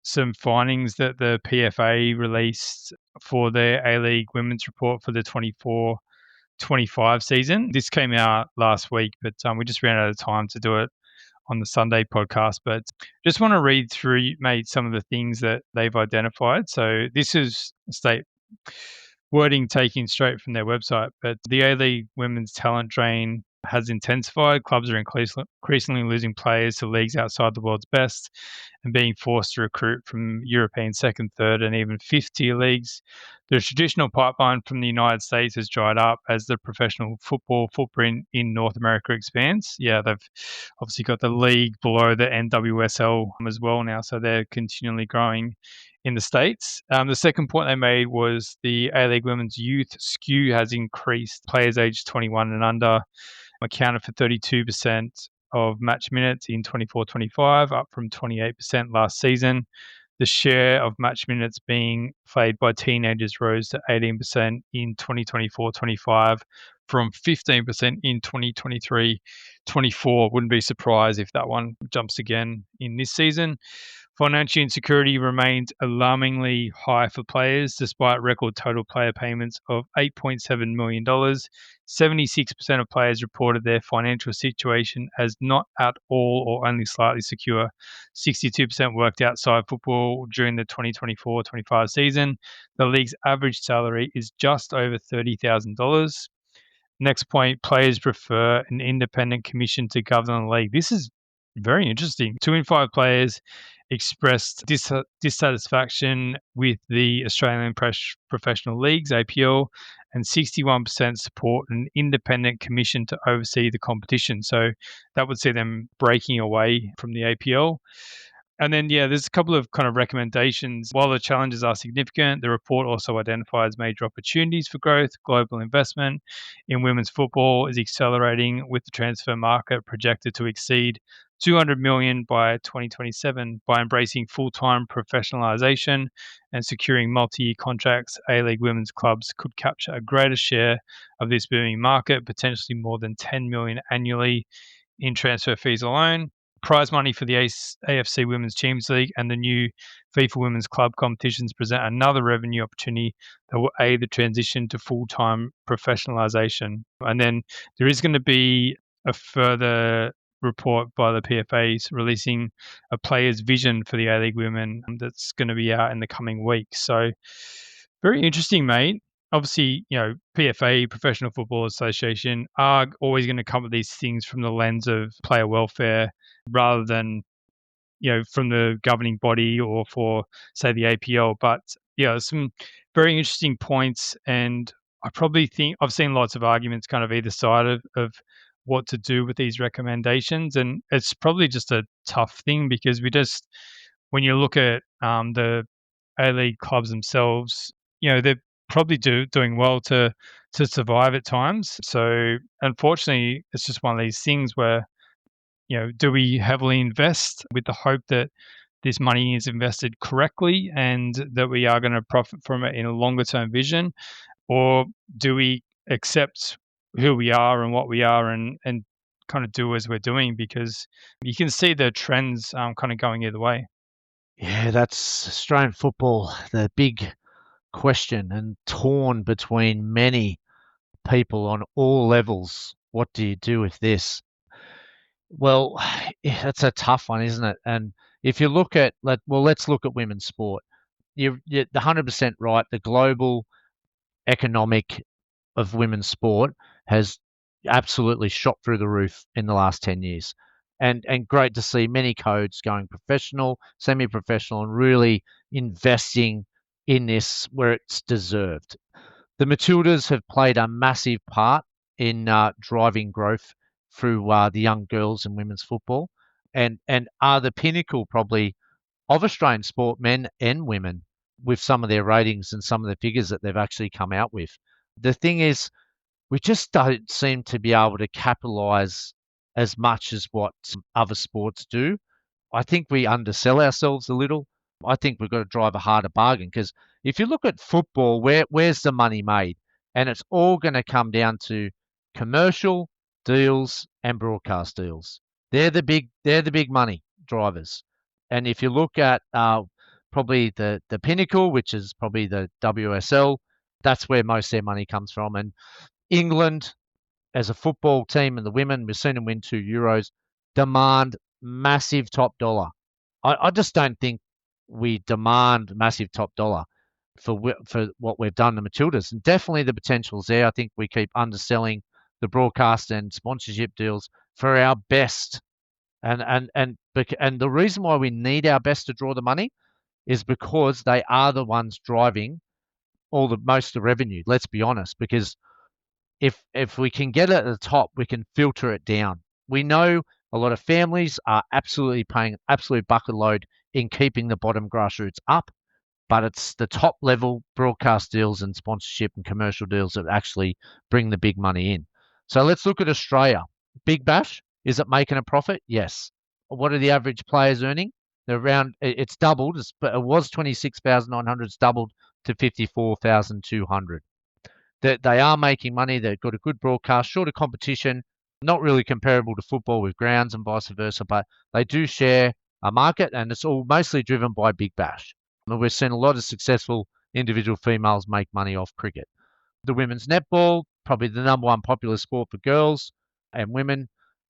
some findings that the PFA released for their A-League Women's Report for the 24-25 season. This came out last week, but we just ran out of time to do it on the Sunday podcast, but just want to read through, mate, some of the things that they've identified. So this is state wording taken straight from their website, but the A-League women's talent drain has intensified. Clubs are increasingly losing players to leagues outside the world's best and being forced to recruit from European second, third, and even fifth tier leagues. The traditional pipeline from the United States has dried up as the professional football footprint in North America expands. Yeah, they've obviously got the league below the NWSL as well now, so they're continually growing in the States. The second point they made was the A-League Women's Youth skew has increased. Players aged 21 and under accounted for 32% of match minutes in 24-25, up from 28% last season. The share of match minutes being played by teenagers rose to 18% in 2024-25 from 15% in 2023-24. Wouldn't be surprised if that one jumps again in this season. Financial insecurity remains alarmingly high for players despite record total player payments of $8.7 million. 76% of players reported their financial situation as not at all or only slightly secure. 62% worked outside football during the 2024-25 season. The league's average salary is just over $30,000. Next point, players prefer an independent commission to govern the league. This is very interesting. 2 in 5 players expressed dissatisfaction with the Australian Professional Leagues, APL, and 61% support an independent commission to oversee the competition. So that would see them breaking away from the APL. And then, yeah, there's a couple of kind of recommendations. While the challenges are significant, the report also identifies major opportunities for growth. Global investment in women's football is accelerating, with the transfer market projected to exceed 200 million by 2027. By embracing full-time professionalization and securing multi-year contracts, A-League women's clubs could capture a greater share of this booming market, potentially more than 10 million annually in transfer fees alone. Prize money for the AFC Women's Champions League and the new FIFA Women's Club competitions present another revenue opportunity that will aid the transition to full-time professionalisation. And then there is going to be a further report by the PFAs releasing a player's vision for the A-League women that's going to be out in the coming weeks. So very interesting, mate. Obviously, PFA, Professional Football Association, are always going to come at these things from the lens of player welfare rather than, from the governing body or for, say, the APL. But, yeah, some very interesting points. And I probably think I've seen lots of arguments kind of either side of what to do with these recommendations. And it's probably just a tough thing because when you look at the A-League clubs themselves, they're probably doing well to survive at times. So unfortunately, it's just one of these things where, do we heavily invest with the hope that this money is invested correctly and that we are going to profit from it in a longer term vision? Or do we accept who we are and what we are and kind of do as we're doing? Because you can see the trends kind of going either way. Yeah, that's Australian football, the big question and torn between many people on all levels. What do you do with this? Well, yeah, that's a tough one, isn't it? And if you look at, let's look at women's sport. You're 100% right. The global economic of women's sport has absolutely shot through the roof in the last 10 years. And great to see many codes going professional, semi-professional, and really investing in this where it's deserved. The Matildas have played a massive part in driving growth through the young girls in women's football, and are the pinnacle probably of Australian sport, men and women, with some of their ratings and some of the figures that they've actually come out with. The thing is, we just don't seem to be able to capitalise as much as what other sports do. I think we undersell ourselves a little. I think we've got to drive a harder bargain because if you look at football, where's the money made? And it's all going to come down to commercial deals and broadcast deals. They're the big money drivers. And if you look at probably the pinnacle, which is probably the WSL, that's where most of their money comes from. And England, as a football team and the women, we've seen them win 2 Euros, demand massive top dollar. I just don't think we demand massive top dollar for what we've done to Matildas. And definitely the potential's there. I think we keep underselling the broadcast and sponsorship deals for our best. And the reason why we need our best to draw the money is because they are the ones driving all the most of the revenue. Let's be honest, because if we can get it at the top, we can filter it down. We know a lot of families are absolutely paying an absolute bucket load in keeping the bottom grassroots up, but it's the top level broadcast deals and sponsorship and commercial deals that actually bring the big money in. So let's look at Australia. Big Bash, is it making a profit? Yes. What are the average players earning? They're around, it's doubled, but it was 26,900, it's doubled to 54,200. They are making money. They've got a good broadcast, shorter competition, not really comparable to football with grounds and vice versa, but they do share a market, and it's all mostly driven by Big Bash. And we've seen a lot of successful individual females make money off cricket. The women's netball, probably the number one popular sport for girls and women,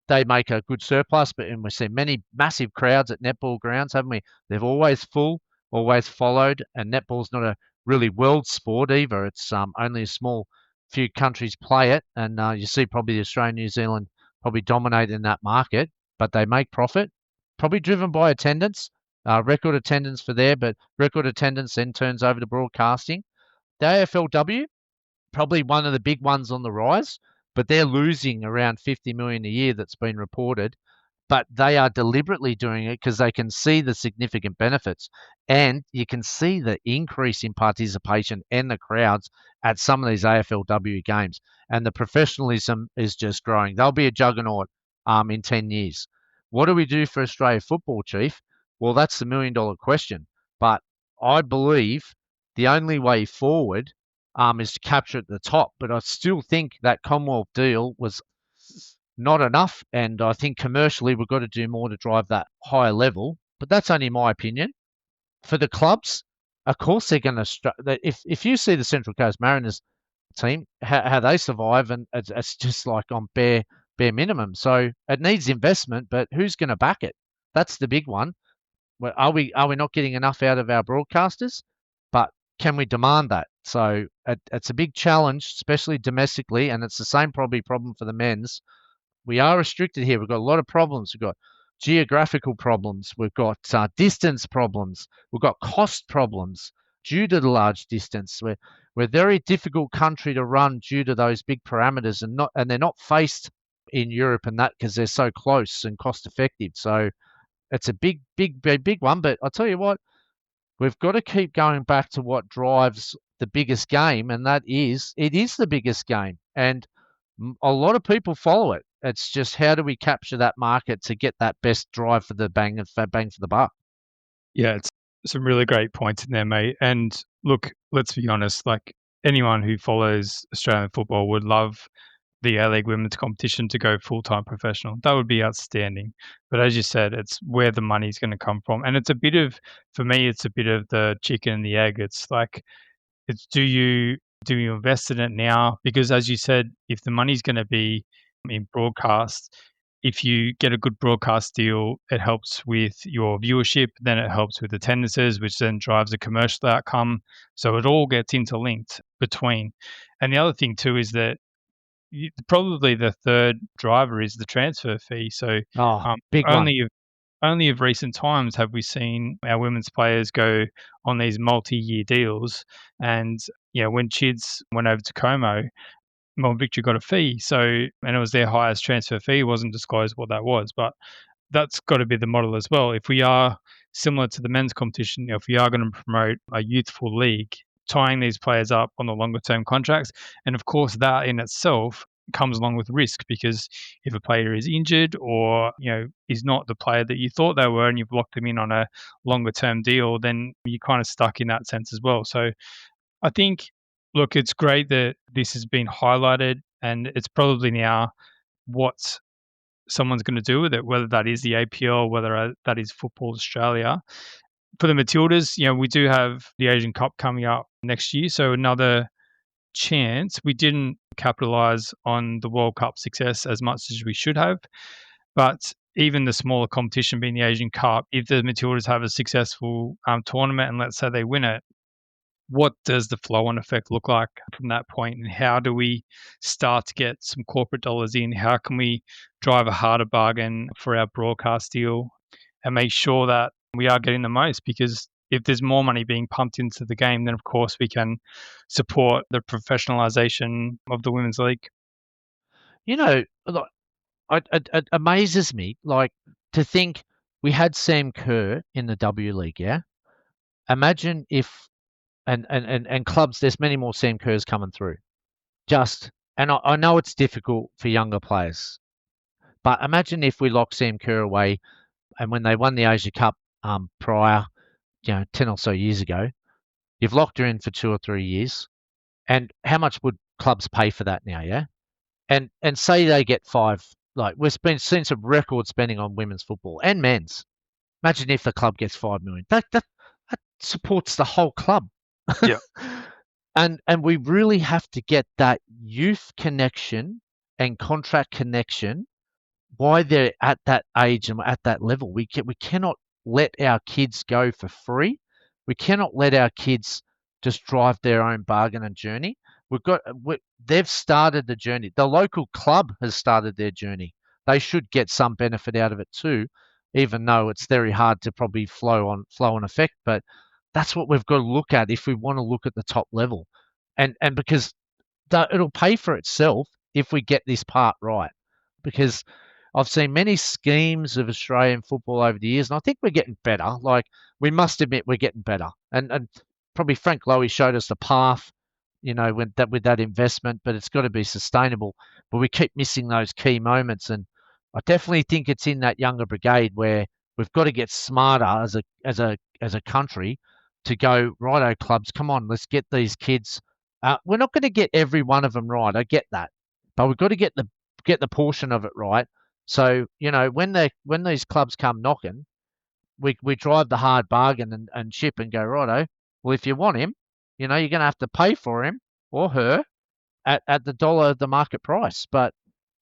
they make a good surplus, and we've seen many massive crowds at netball grounds, haven't we? They're always full, always followed, and netball's not a really world sport either. It's only a small few countries play it, and you see probably Australia, New Zealand probably dominate in that market, but they make profit, probably driven by attendance, record attendance for there, but record attendance then turns over to broadcasting. The AFLW, probably one of the big ones on the rise, but they're losing around 50 million a year that's been reported. But they are deliberately doing it because they can see the significant benefits. And you can see the increase in participation and the crowds at some of these AFLW games. And the professionalism is just growing. They'll be a juggernaut in 10 years. What do we do for Australia football, Chief? Well, that's the $1 million question. But I believe the only way forward is to capture at the top. But I still think that Commonwealth deal was not enough, and I think commercially we've got to do more to drive that higher level. But that's only my opinion. For the clubs, of course they're going to. If you see the Central Coast Mariners team, how they survive, and it's just like on bare minimum. So it needs investment, but who's going to back it? That's the big one. Well, are we not getting enough out of our broadcasters? But can we demand that? So it's a big challenge, especially domestically, and it's the same probably problem for the men's. We are restricted here. We've got a lot of problems. We've got geographical problems. We've got distance problems. We've got cost problems due to the large distance. We're a very difficult country to run due to those big parameters, and they're not faced in Europe and that because they're so close and cost effective. So it's a big one. But I'll tell you what, we've got to keep going back to what drives the biggest game, and it is the biggest game, and a lot of people follow it. It's just how do we capture that market to get that best drive for the bang for the buck? Yeah, it's some really great points in there, mate. And look, let's be honest, like anyone who follows Australian football would love the A-League women's competition to go full-time professional. That would be outstanding. But as you said, it's where the money's going to come from. And it's a bit of, for me, it's a bit of the chicken and the egg. It's like, it's do you invest in it now? Because as you said, if the money's going to be in broadcast, if you get a good broadcast deal, it helps with your viewership, then it helps with attendances, which then drives a commercial outcome. So it all gets interlinked between. And the other thing too is that probably the third driver is the transfer fee. So Oh, um, big one. only of recent times have we seen our women's players go on these multi-year deals. And when Chids went over to Como, Melbourne Victory got a fee. So, and it was their highest transfer fee. It wasn't disclosed what that was, but that's got to be the model as well. If we are similar to the men's competition, if we are going to promote a youthful league, tying these players up on the longer term contracts, and of course that in itself comes along with risk because if a player is injured or is not the player that you thought they were and you've locked them in on a longer term deal, then you're kind of stuck in that sense as well. So I think, look, it's great that this has been highlighted, and it's probably now what someone's going to do with it, whether that is the APL, whether that is Football Australia. For the Matildas, we do have the Asian Cup coming up next year, so another chance. We didn't capitalize on the World Cup success as much as we should have, but even the smaller competition being the Asian Cup, if the Matildas have a successful tournament and let's say they win it, what does the flow-on effect look like from that point, and how do we start to get some corporate dollars in? How can we drive a harder bargain for our broadcast deal and make sure that we are getting the most? Because if there's more money being pumped into the game, then of course we can support the professionalization of the women's league. Like, it amazes me, like, to think we had Sam Kerr in the W League, yeah? Imagine if and clubs, there's many more Sam Kerrs coming through. Just and I know it's difficult for younger players, but imagine if we locked Sam Kerr away and when they won the Asia Cup prior, 10 or so years ago, you've locked her in for 2 or 3 years. And how much would clubs pay for that now, yeah? And say they get five, like seen some record spending on women's football and men's. Imagine if the club gets 5 million. That supports the whole club. Yeah. And we really have to get that youth connection and contract connection why they're at that age and at that level. We cannot let our kids go for free. We cannot let our kids just drive their own bargain and journey. They've started the journey. The local club has started their journey. They should get some benefit out of it too, even though it's very hard to probably flow on effect. But that's what we've got to look at if we want to look at the top level, and because it'll pay for itself if we get this part right. Because I've seen many schemes of Australian football over the years, and I think we're getting better. Like, we must admit we're getting better. And probably Frank Lowy showed us the path, with that investment, but it's got to be sustainable. But we keep missing those key moments, and I definitely think it's in that younger brigade where we've got to get smarter as a country to go, righto clubs, come on, let's get these kids. We're not going to get every one of them right. I get that, but we've got to get the portion of it right. So when these clubs come knocking, we drive the hard bargain and ship and go, righto. Well, if you want him, you're going to have to pay for him or her at the dollar of the market price. But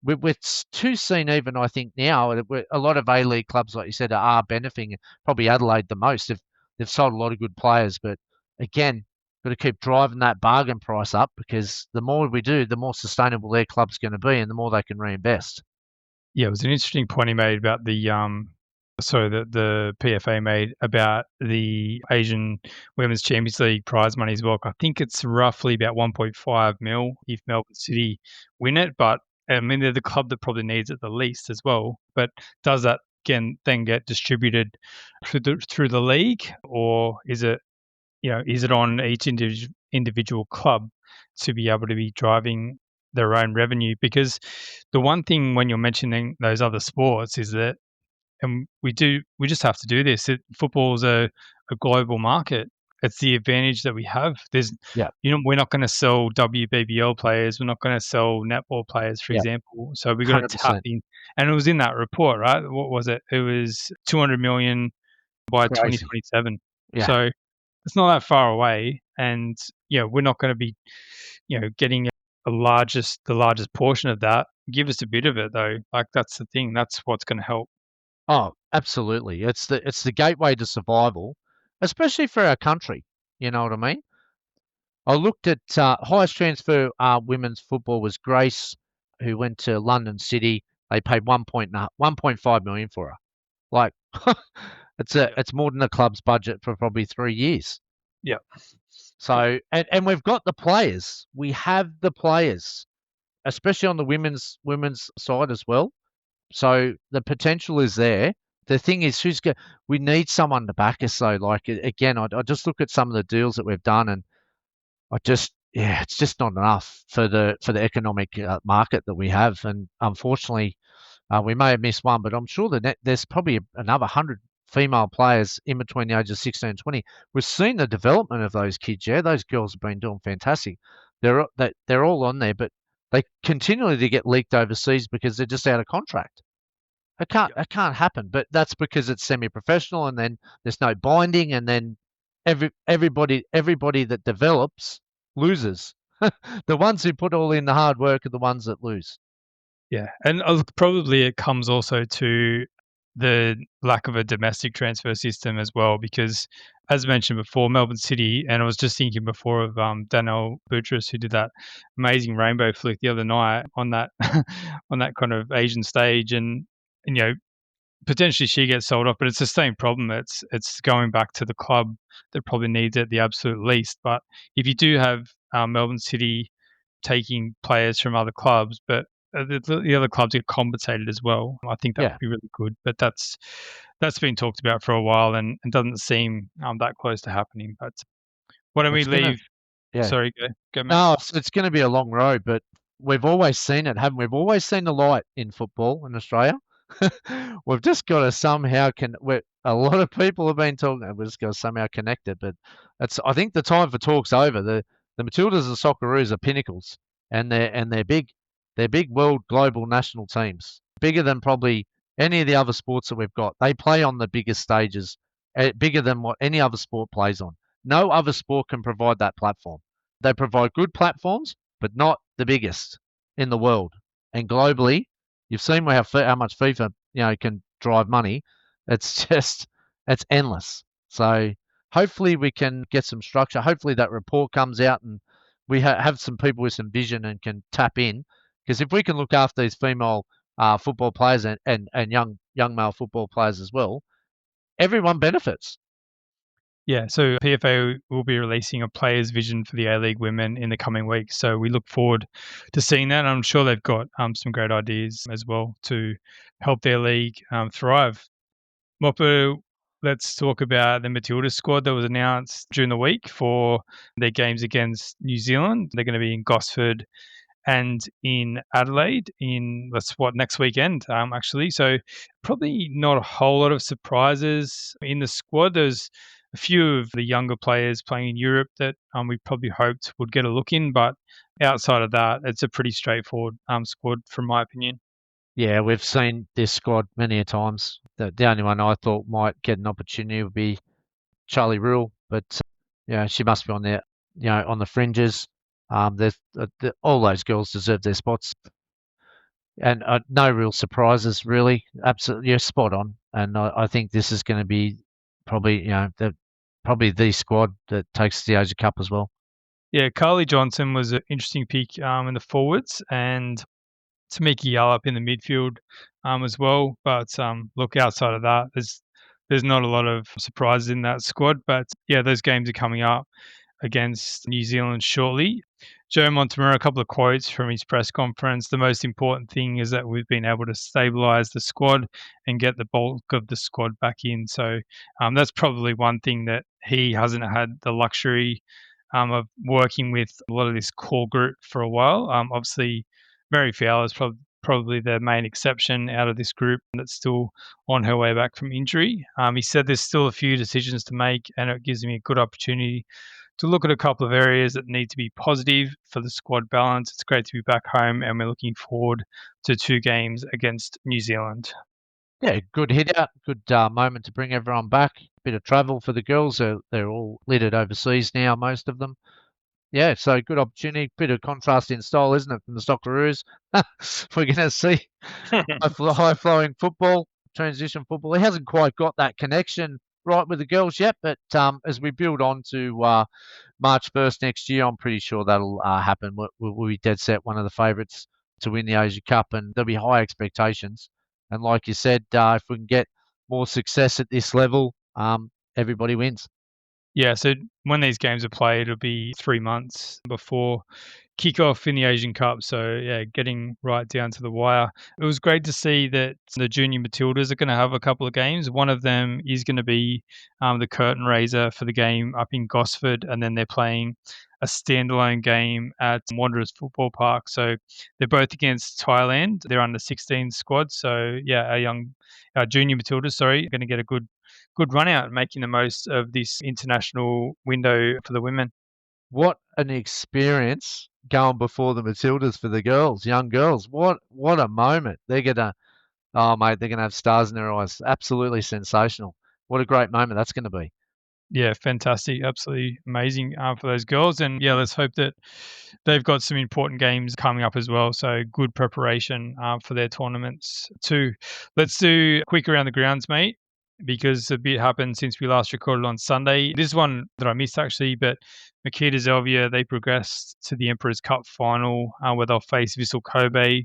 we're too seen, even I think now, a lot of A-League clubs, like you said, are benefiting. Probably Adelaide the most. They've sold a lot of good players, but again, got to keep driving that bargain price up, because the more we do, the more sustainable their club's going to be, and the more they can reinvest. Yeah, it was an interesting point he made about the PFA made about the Asian Women's Champions League prize money as well. I think it's roughly about 1.5 mil if Melbourne City win it, but I mean they're the club that probably needs it the least as well. But does that then get distributed through the league, or is it on each individual club to be able to be driving their own revenue? Because the one thing when you're mentioning those other sports is that, and we just have to do this. Football's a global market. It's the advantage that we have. Yeah, We're not going to sell WBBL players. We're not going to sell netball players, for yeah, example. So we've got to tap 100%. in. And it was in that report, right? What was it? It was 200 million by Crazy. 2027. Yeah. So it's not that far away. And we're not going to be, getting the largest portion of that. Give us a bit of it though. Like, that's the thing. That's what's going to help. Oh, absolutely. It's the gateway to survival, especially for our country. You know what I mean? I looked at highest transfer women's football was Grace, who went to London City. They paid 1.5 million for her. Like, Yeah. it's more than the club's budget for probably 3 years. Yeah. So, and we've got the players. We have the players, especially on the women's side as well. So the potential is there. The thing is, we need someone to back us though. Like, again, I just look at some of the deals that we've done, and it's just not enough for the economic market that we have. And unfortunately, we may have missed one, but I'm sure there's probably another 100 female players in between the ages of 16 and 20. We've seen the development of those kids. Yeah, those girls have been doing fantastic. They're all on there, but they continually to get leaked overseas because they're just out of contract. Yeah. It can't happen. But that's because it's semi-professional, and then there's no binding, and then everybody that develops loses. The ones who put all in the hard work are the ones that lose. Yeah. And probably it comes also to the lack of a domestic transfer system as well, because as mentioned before, Melbourne City, and I was just thinking before of Danielle Boutros, who did that amazing rainbow flick the other night on that on that kind of Asian stage, and potentially she gets sold off, but it's the same problem. It's going back to the club that probably needs it at the absolute least. But if you do have Melbourne City taking players from other clubs, but the other clubs get compensated as well, I think that Yeah, would be really good. But that's been talked about for a while and doesn't seem that close to happening. But why don't we it's gonna leave? yeah. Sorry, go, mate. No, it's going to be a long road, but we've always seen it, haven't we? We've always seen the light in football in Australia. We've just got to somehow a lot of people have been talking. We've just got to somehow connect it, but I think the time for talk's over. The Matildas and Socceroos are pinnacles, and they're big. They're big world, global, national teams, bigger than probably any of the other sports that we've got. They play on the biggest stages, bigger than what any other sport plays on. No other sport can provide that platform. They provide good platforms, but not the biggest in the world. And globally, you've seen how much FIFA can drive money. It's just it's endless. So hopefully we can get some structure. Hopefully that report comes out and we have some people with some vision and can tap in. Because if we can look after these female football players and young male football players as well, everyone benefits. Yeah, so PFA will be releasing a player's vision for the A-League women in the coming weeks. So we look forward to seeing that. I'm sure they've got some great ideas as well to help their league thrive. Mopper, let's talk about the Matildas squad that was announced during the week for their games against New Zealand. They're going to be in Gosford and in Adelaide in next weekend actually. So probably not a whole lot of surprises in the squad. There's a few of the younger players playing in Europe that we probably hoped would get a look in, but outside of that, it's a pretty straightforward squad from my opinion. Yeah, we've seen this squad many a times. The only one I thought might get an opportunity would be Charlie Rule, but yeah, she must be on there, on the fringes. All those girls deserve their spots, and no real surprises really. Absolutely, you're spot on, and I think this is going to be probably probably the squad that takes the Asia Cup as well. Yeah, Carly Johnson was an interesting pick in the forwards, and Tamiki Yallop in the midfield as well. But look, outside of that, there's not a lot of surprises in that squad. But yeah, those games are coming up against New Zealand shortly. Joe Montemurro, a couple of quotes from his press conference. The most important thing is that we've been able to stabilise the squad and get the bulk of the squad back in. So that's probably one thing that he hasn't had the luxury of working with a lot of this core group for a while. Obviously, Mary Fowler is probably the main exception out of this group that's still on her way back from injury. He said there's still a few decisions to make, and it gives me a good opportunity to look at a couple of areas that need to be positive for the squad balance. It's great to be back home, and we're looking forward to two games against New Zealand. Yeah, good hit out, good moment to bring everyone back. Bit of travel for the girls. They're all littered overseas now, most of them. Yeah, so good opportunity. Bit of contrast in style, isn't it, from the Socceroos? We're going to see high flowing football, transition football. He hasn't quite got that connection right with the girls yet, but as we build on to March 1st next year, I'm pretty sure that'll happen. We'll be dead set one of the favourites to win the Asia Cup, and there'll be high expectations. And like you said, if we can get more success at this level, everybody wins. Yeah, so when these games are played, it'll be 3 months before kickoff in the Asian Cup. So yeah, getting right down to the wire. It was great to see that the junior Matildas are going to have a couple of games. One of them is going to be the curtain raiser for the game up in Gosford, and then they're playing a standalone game at Wanderers Football Park. So they're both against Thailand. They're under 16 squad. So yeah, our junior Matildas, sorry, are going to get a good run out, making the most of this international window for the women. What an experience going before the Matildas for the girls, young girls. What a moment. They're gonna have stars in their eyes. Absolutely sensational. What a great moment that's gonna be. Yeah, fantastic. Absolutely amazing for those girls. And yeah, let's hope that they've got some important games coming up as well. So good preparation for their tournaments too. Let's do a quick around the grounds, mate, because a bit happened since we last recorded on Sunday. This one that I missed actually, but Makita Zelvia, they progressed to the Emperor's Cup final where they'll face Vissel Kobe.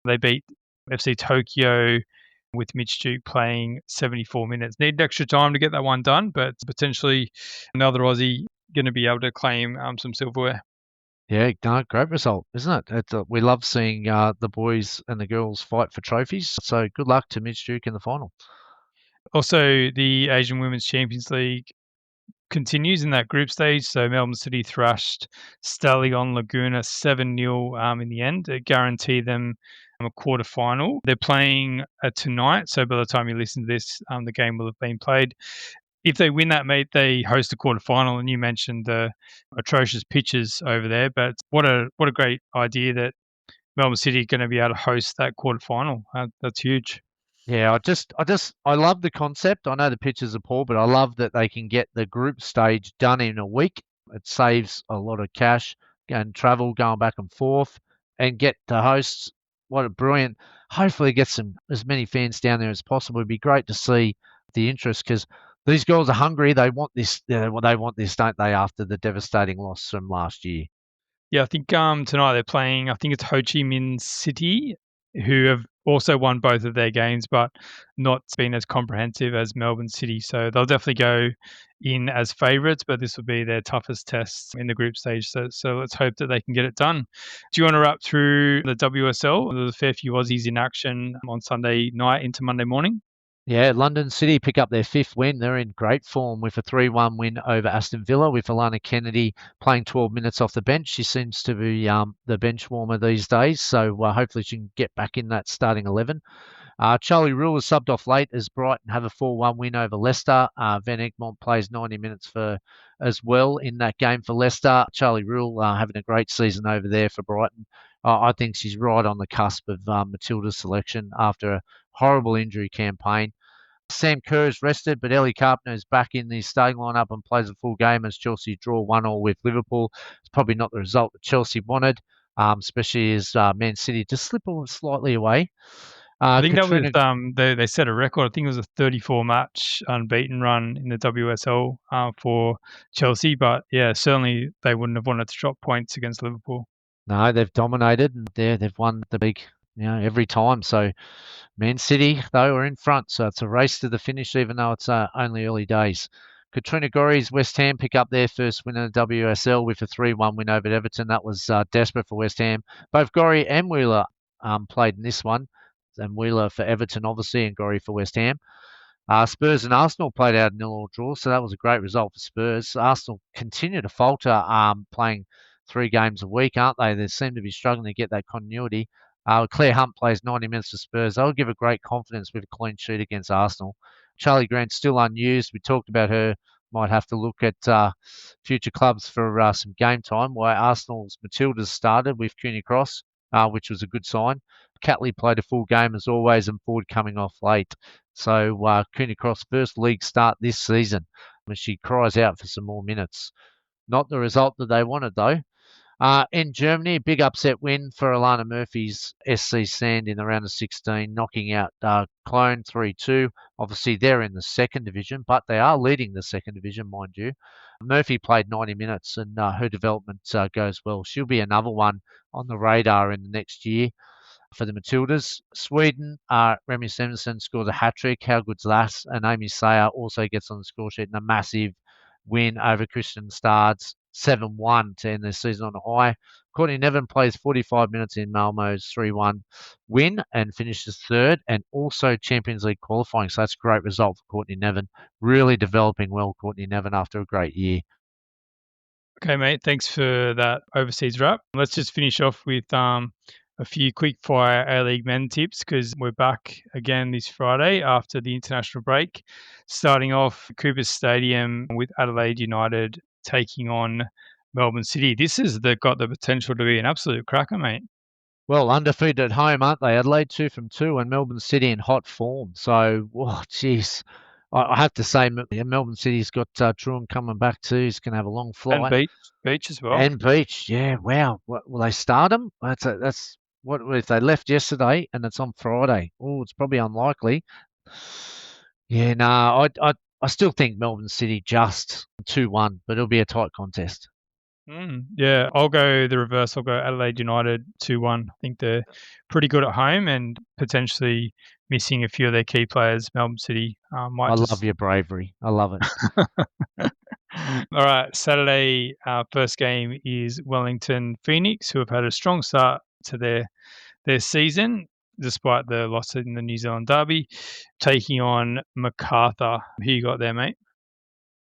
They beat FC Tokyo with Mitch Duke playing 74 minutes. Needed extra time to get that one done, but potentially another Aussie going to be able to claim some silverware. Yeah, no, great result, isn't it? We love seeing the boys and the girls fight for trophies. So good luck to Mitch Duke in the final. Also, the Asian Women's Champions League continues in that group stage. So Melbourne City thrashed Stallion Laguna 7-0 in the end. It guaranteed them a quarter final. They're playing tonight. So by the time you listen to this, the game will have been played. If they win that, mate, they host the quarter final. And you mentioned the atrocious pitches over there, but what a great idea that Melbourne City are going to be able to host that quarter final. That's huge. Yeah, I love the concept. I know the pitches are poor, but I love that they can get the group stage done in a week. It saves a lot of cash and travel going back and forth and get the hosts. What a brilliant. Hopefully get some as many fans down there as possible. It'd be great to see the interest because these girls are hungry. They want this. They want this, don't they? After the devastating loss from last year. Yeah, I think tonight they're playing. I think it's Ho Chi Minh City, who have also won both of their games, but not been as comprehensive as Melbourne City. So they'll definitely go in as favourites, but this will be their toughest test in the group stage. So let's hope that they can get it done. Do you want to wrap through the WSL? There's a fair few Aussies in action on Sunday night into Monday morning. Yeah, London City pick up their fifth win. They're in great form with a 3-1 win over Aston Villa with Alana Kennedy playing 12 minutes off the bench. She seems to be the bench warmer these days, so hopefully she can get back in that starting 11. Charlie Rule was subbed off late as Brighton have a 4-1 win over Leicester. Van Egmont plays 90 minutes for as well in that game for Leicester. Charlie Rule having a great season over there for Brighton. I think she's right on the cusp of Matilda's selection after a horrible injury campaign. Sam Kerr is rested, but Ellie Carpenter is back in the starting lineup and plays a full game as Chelsea draw 1-1 with Liverpool. It's probably not the result that Chelsea wanted, especially as Man City just slip slightly away. I think that was Katrina, they set a record. I think it was a 34 match unbeaten run in the WSL for Chelsea, but yeah, certainly they wouldn't have wanted to drop points against Liverpool. no, they've dominated and they've won the league, every time. So Man City, though, are in front. So it's a race to the finish, even though it's only early days. Katrina Gorry's West Ham pick up their first win in the WSL with a 3-1 win over Everton. That was desperate for West Ham. Both Gorry and Wheeler played in this one. And Wheeler for Everton, obviously, and Gorry for West Ham. Spurs and Arsenal played out a 0-0 draw, so that was a great result for Spurs. Arsenal continue to falter, playing 3 games a week, aren't they? They seem to be struggling to get that continuity. Claire Hunt plays 90 minutes for Spurs. They'll give a great confidence with a clean sheet against Arsenal. Charlie Grant's still unused. We talked about her. Might have to look at future clubs for some game time. Why Arsenal's Matildas started with CUNY Cross, which was a good sign. Catley played a full game as always, and Ford coming off late. So CUNY Cross first league start this season. She cries out for some more minutes. Not the result that they wanted though. In Germany, big upset win for Alana Murphy's SC Sand in the round of 16, knocking out Cologne 3-2. Obviously, they're in the second division, but they are leading the second division, mind you. Murphy played 90 minutes and her development goes well. She'll be another one on the radar in the next year for the Matildas. Sweden, Remy Stevenson scores a hat trick. How good's that? And Amy Sayer also gets on the score sheet in a massive win over Christian Stards, 7-1 to end their season on a high. Courtney Nevin plays 45 minutes in Malmo's 3-1 win and finishes third, and also Champions League qualifying. So that's a great result for Courtney Nevin. Really developing well, Courtney Nevin, after a great year. Okay, mate. Thanks for that overseas wrap. Let's just finish off with a few quick fire A-League men tips because we're back again this Friday after the international break. Starting off Coopers Stadium with Adelaide United taking on Melbourne City. This has got the potential to be an absolute cracker, mate. Well, undefeated at home, aren't they? Adelaide 2 from 2 and Melbourne City in hot form. So, geez. I have to say, Melbourne City's got Truan coming back too. He's going to have a long And flight. Beach as well. And Beach, yeah, wow. What, will they start him? That's what if they left yesterday and it's on Friday? Oh, it's probably unlikely. Yeah, no, I still think Melbourne City just 2-1, but it'll be a tight contest. Yeah, I'll go the reverse. I'll go Adelaide United 2-1. I think they're pretty good at home and potentially missing a few of their key players. Melbourne City I might love just. your bravery. I love it. All right, Saturday, first game is Wellington Phoenix, who have had a strong start to their season, despite the loss in the New Zealand derby, taking on Macarthur. Who you got there, mate?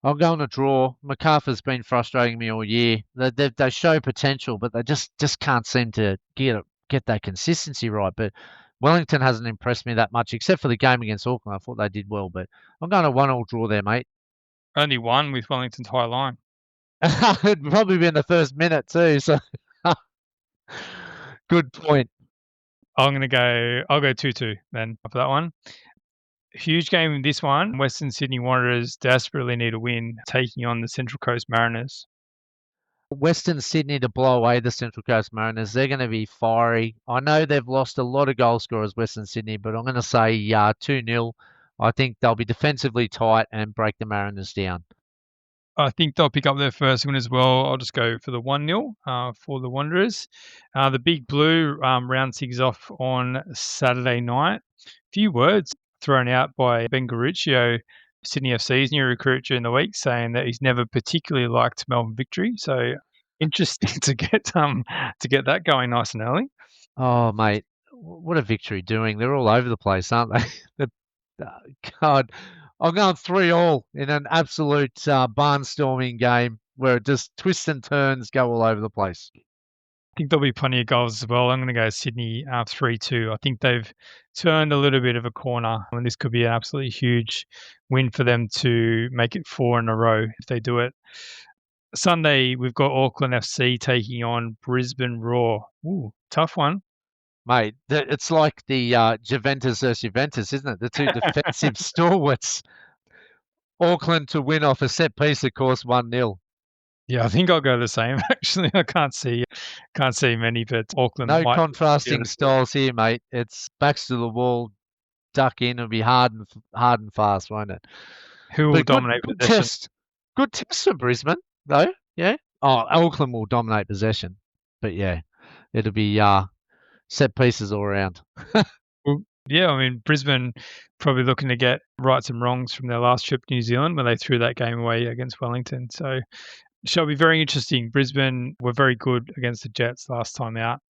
I'll go on a draw. MacArthur's been frustrating me all year. They show potential, but they just can't seem to get that consistency right. But Wellington hasn't impressed me that much, except for the game against Auckland. I thought they did well, but I'm going to 1-1 draw there, mate. Only one with Wellington's high line. It'd probably be in the first minute too. So good point. I'll go 2-2 then for that one. Huge game in this one. Western Sydney Wanderers desperately need a win, taking on the Central Coast Mariners. Western Sydney to blow away the Central Coast Mariners. They're going to be fiery. I know they've lost a lot of goal scorers, Western Sydney, but I'm going to say 2-0. I think they'll be defensively tight and break the Mariners down. I think they'll pick up their first win as well. I'll just go for the 1-0 for the Wanderers. The Big Blue rounds things off on Saturday night. Few words thrown out by Ben Garuccio, Sydney FC's new recruit during the week, saying that he's never particularly liked Melbourne Victory. So interesting to get that going nice and early. Oh, mate, what a victory doing. They're all over the place, aren't they? God, I'm going 3-all in an absolute barnstorming game where it just twists and turns, go all over the place. I think there'll be plenty of goals as well. I'm going to go Sydney 3-2. I think they've turned a little bit of a corner, and this could be an absolutely huge win for them to make it 4 in a row if they do it. Sunday, we've got Auckland FC taking on Brisbane Roar. Ooh, tough one. Mate, it's like the Juventus versus Juventus, isn't it? The two defensive stalwarts. Auckland to win off a set piece, of course, 1-0. Yeah, I think I'll go the same. Actually, I can't see many, but Auckland No might. contrasting styles here, mate. It's backs to the wall, duck in. It'll be hard and fast, won't it? Who will But dominate good possession? test. Good test for Brisbane, though. Yeah. Oh, Auckland will dominate possession. But yeah, it'll be set pieces all around. Well, yeah, I mean, Brisbane probably looking to get rights and wrongs from their last trip to New Zealand when they threw that game away against Wellington. So shall be very interesting. Brisbane were very good against the Jets last time out.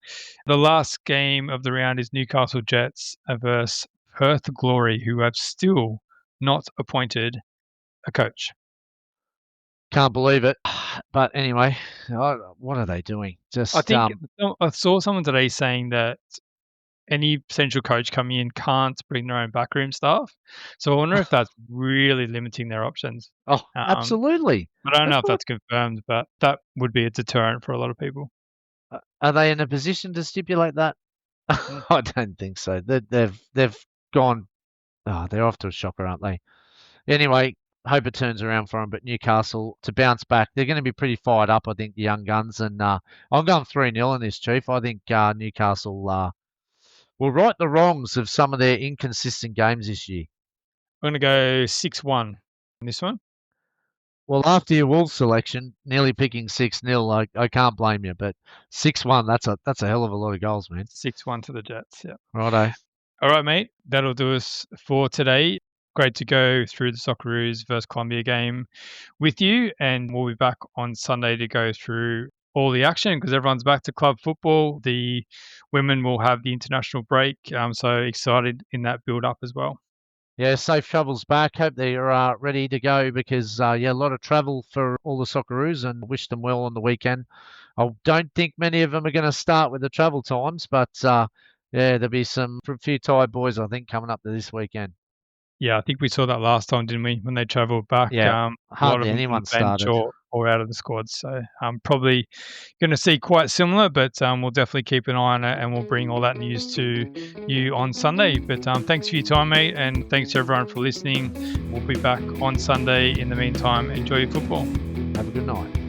The last game of the round is Newcastle Jets versus Perth Glory, who have still not appointed a coach. Can't believe it. But anyway, what are they doing? I Just think I saw someone today saying that any potential coach coming in can't bring their own backroom staff. So I wonder if that's really limiting their options. oh, Um, absolutely. I don't know That's if what. that's confirmed, but that would be a deterrent for a lot of people. Are they in a position to stipulate that? Mm. I don't think so. They've gone. Oh, they're off to a shocker, aren't they? Anyway, hope it turns around for them. But Newcastle to bounce back, they're going to be pretty fired up. I think the young guns, and I'm going 3-0 in this, Chief. I think Newcastle will right the wrongs of some of their inconsistent games this year. I'm going to go 6-1 in this one. Well, after your Wolves selection, nearly picking 6-0, I can't blame you. But 6-1, that's a hell of a lot of goals, man. 6-1 to the Jets. Yeah. Righto. All right, mate. That'll do us for today. Great to go through the Socceroos versus Colombia game with you, and we'll be back on Sunday to go through all the action because everyone's back to club football. The women will have the international break. I'm so excited in that build up as well. Yeah, safe travels back. Hope they're ready to go because, a lot of travel for all the Socceroos and wish them well on the weekend. I don't think many of them are going to start with the travel times, but yeah, there'll be a few tired boys, I think, coming up to this weekend. Yeah, I think we saw that last time, didn't we? When they travelled back, Yeah, a lot of hardly them on anyone the bench started. or out of the squad. So, probably gonna see quite similar, but, we'll definitely keep an eye on it, and we'll bring all that news to you on Sunday. But, thanks for your time, mate, and thanks to everyone for listening. We'll be back on Sunday. In the meantime, enjoy your football. Have a good night.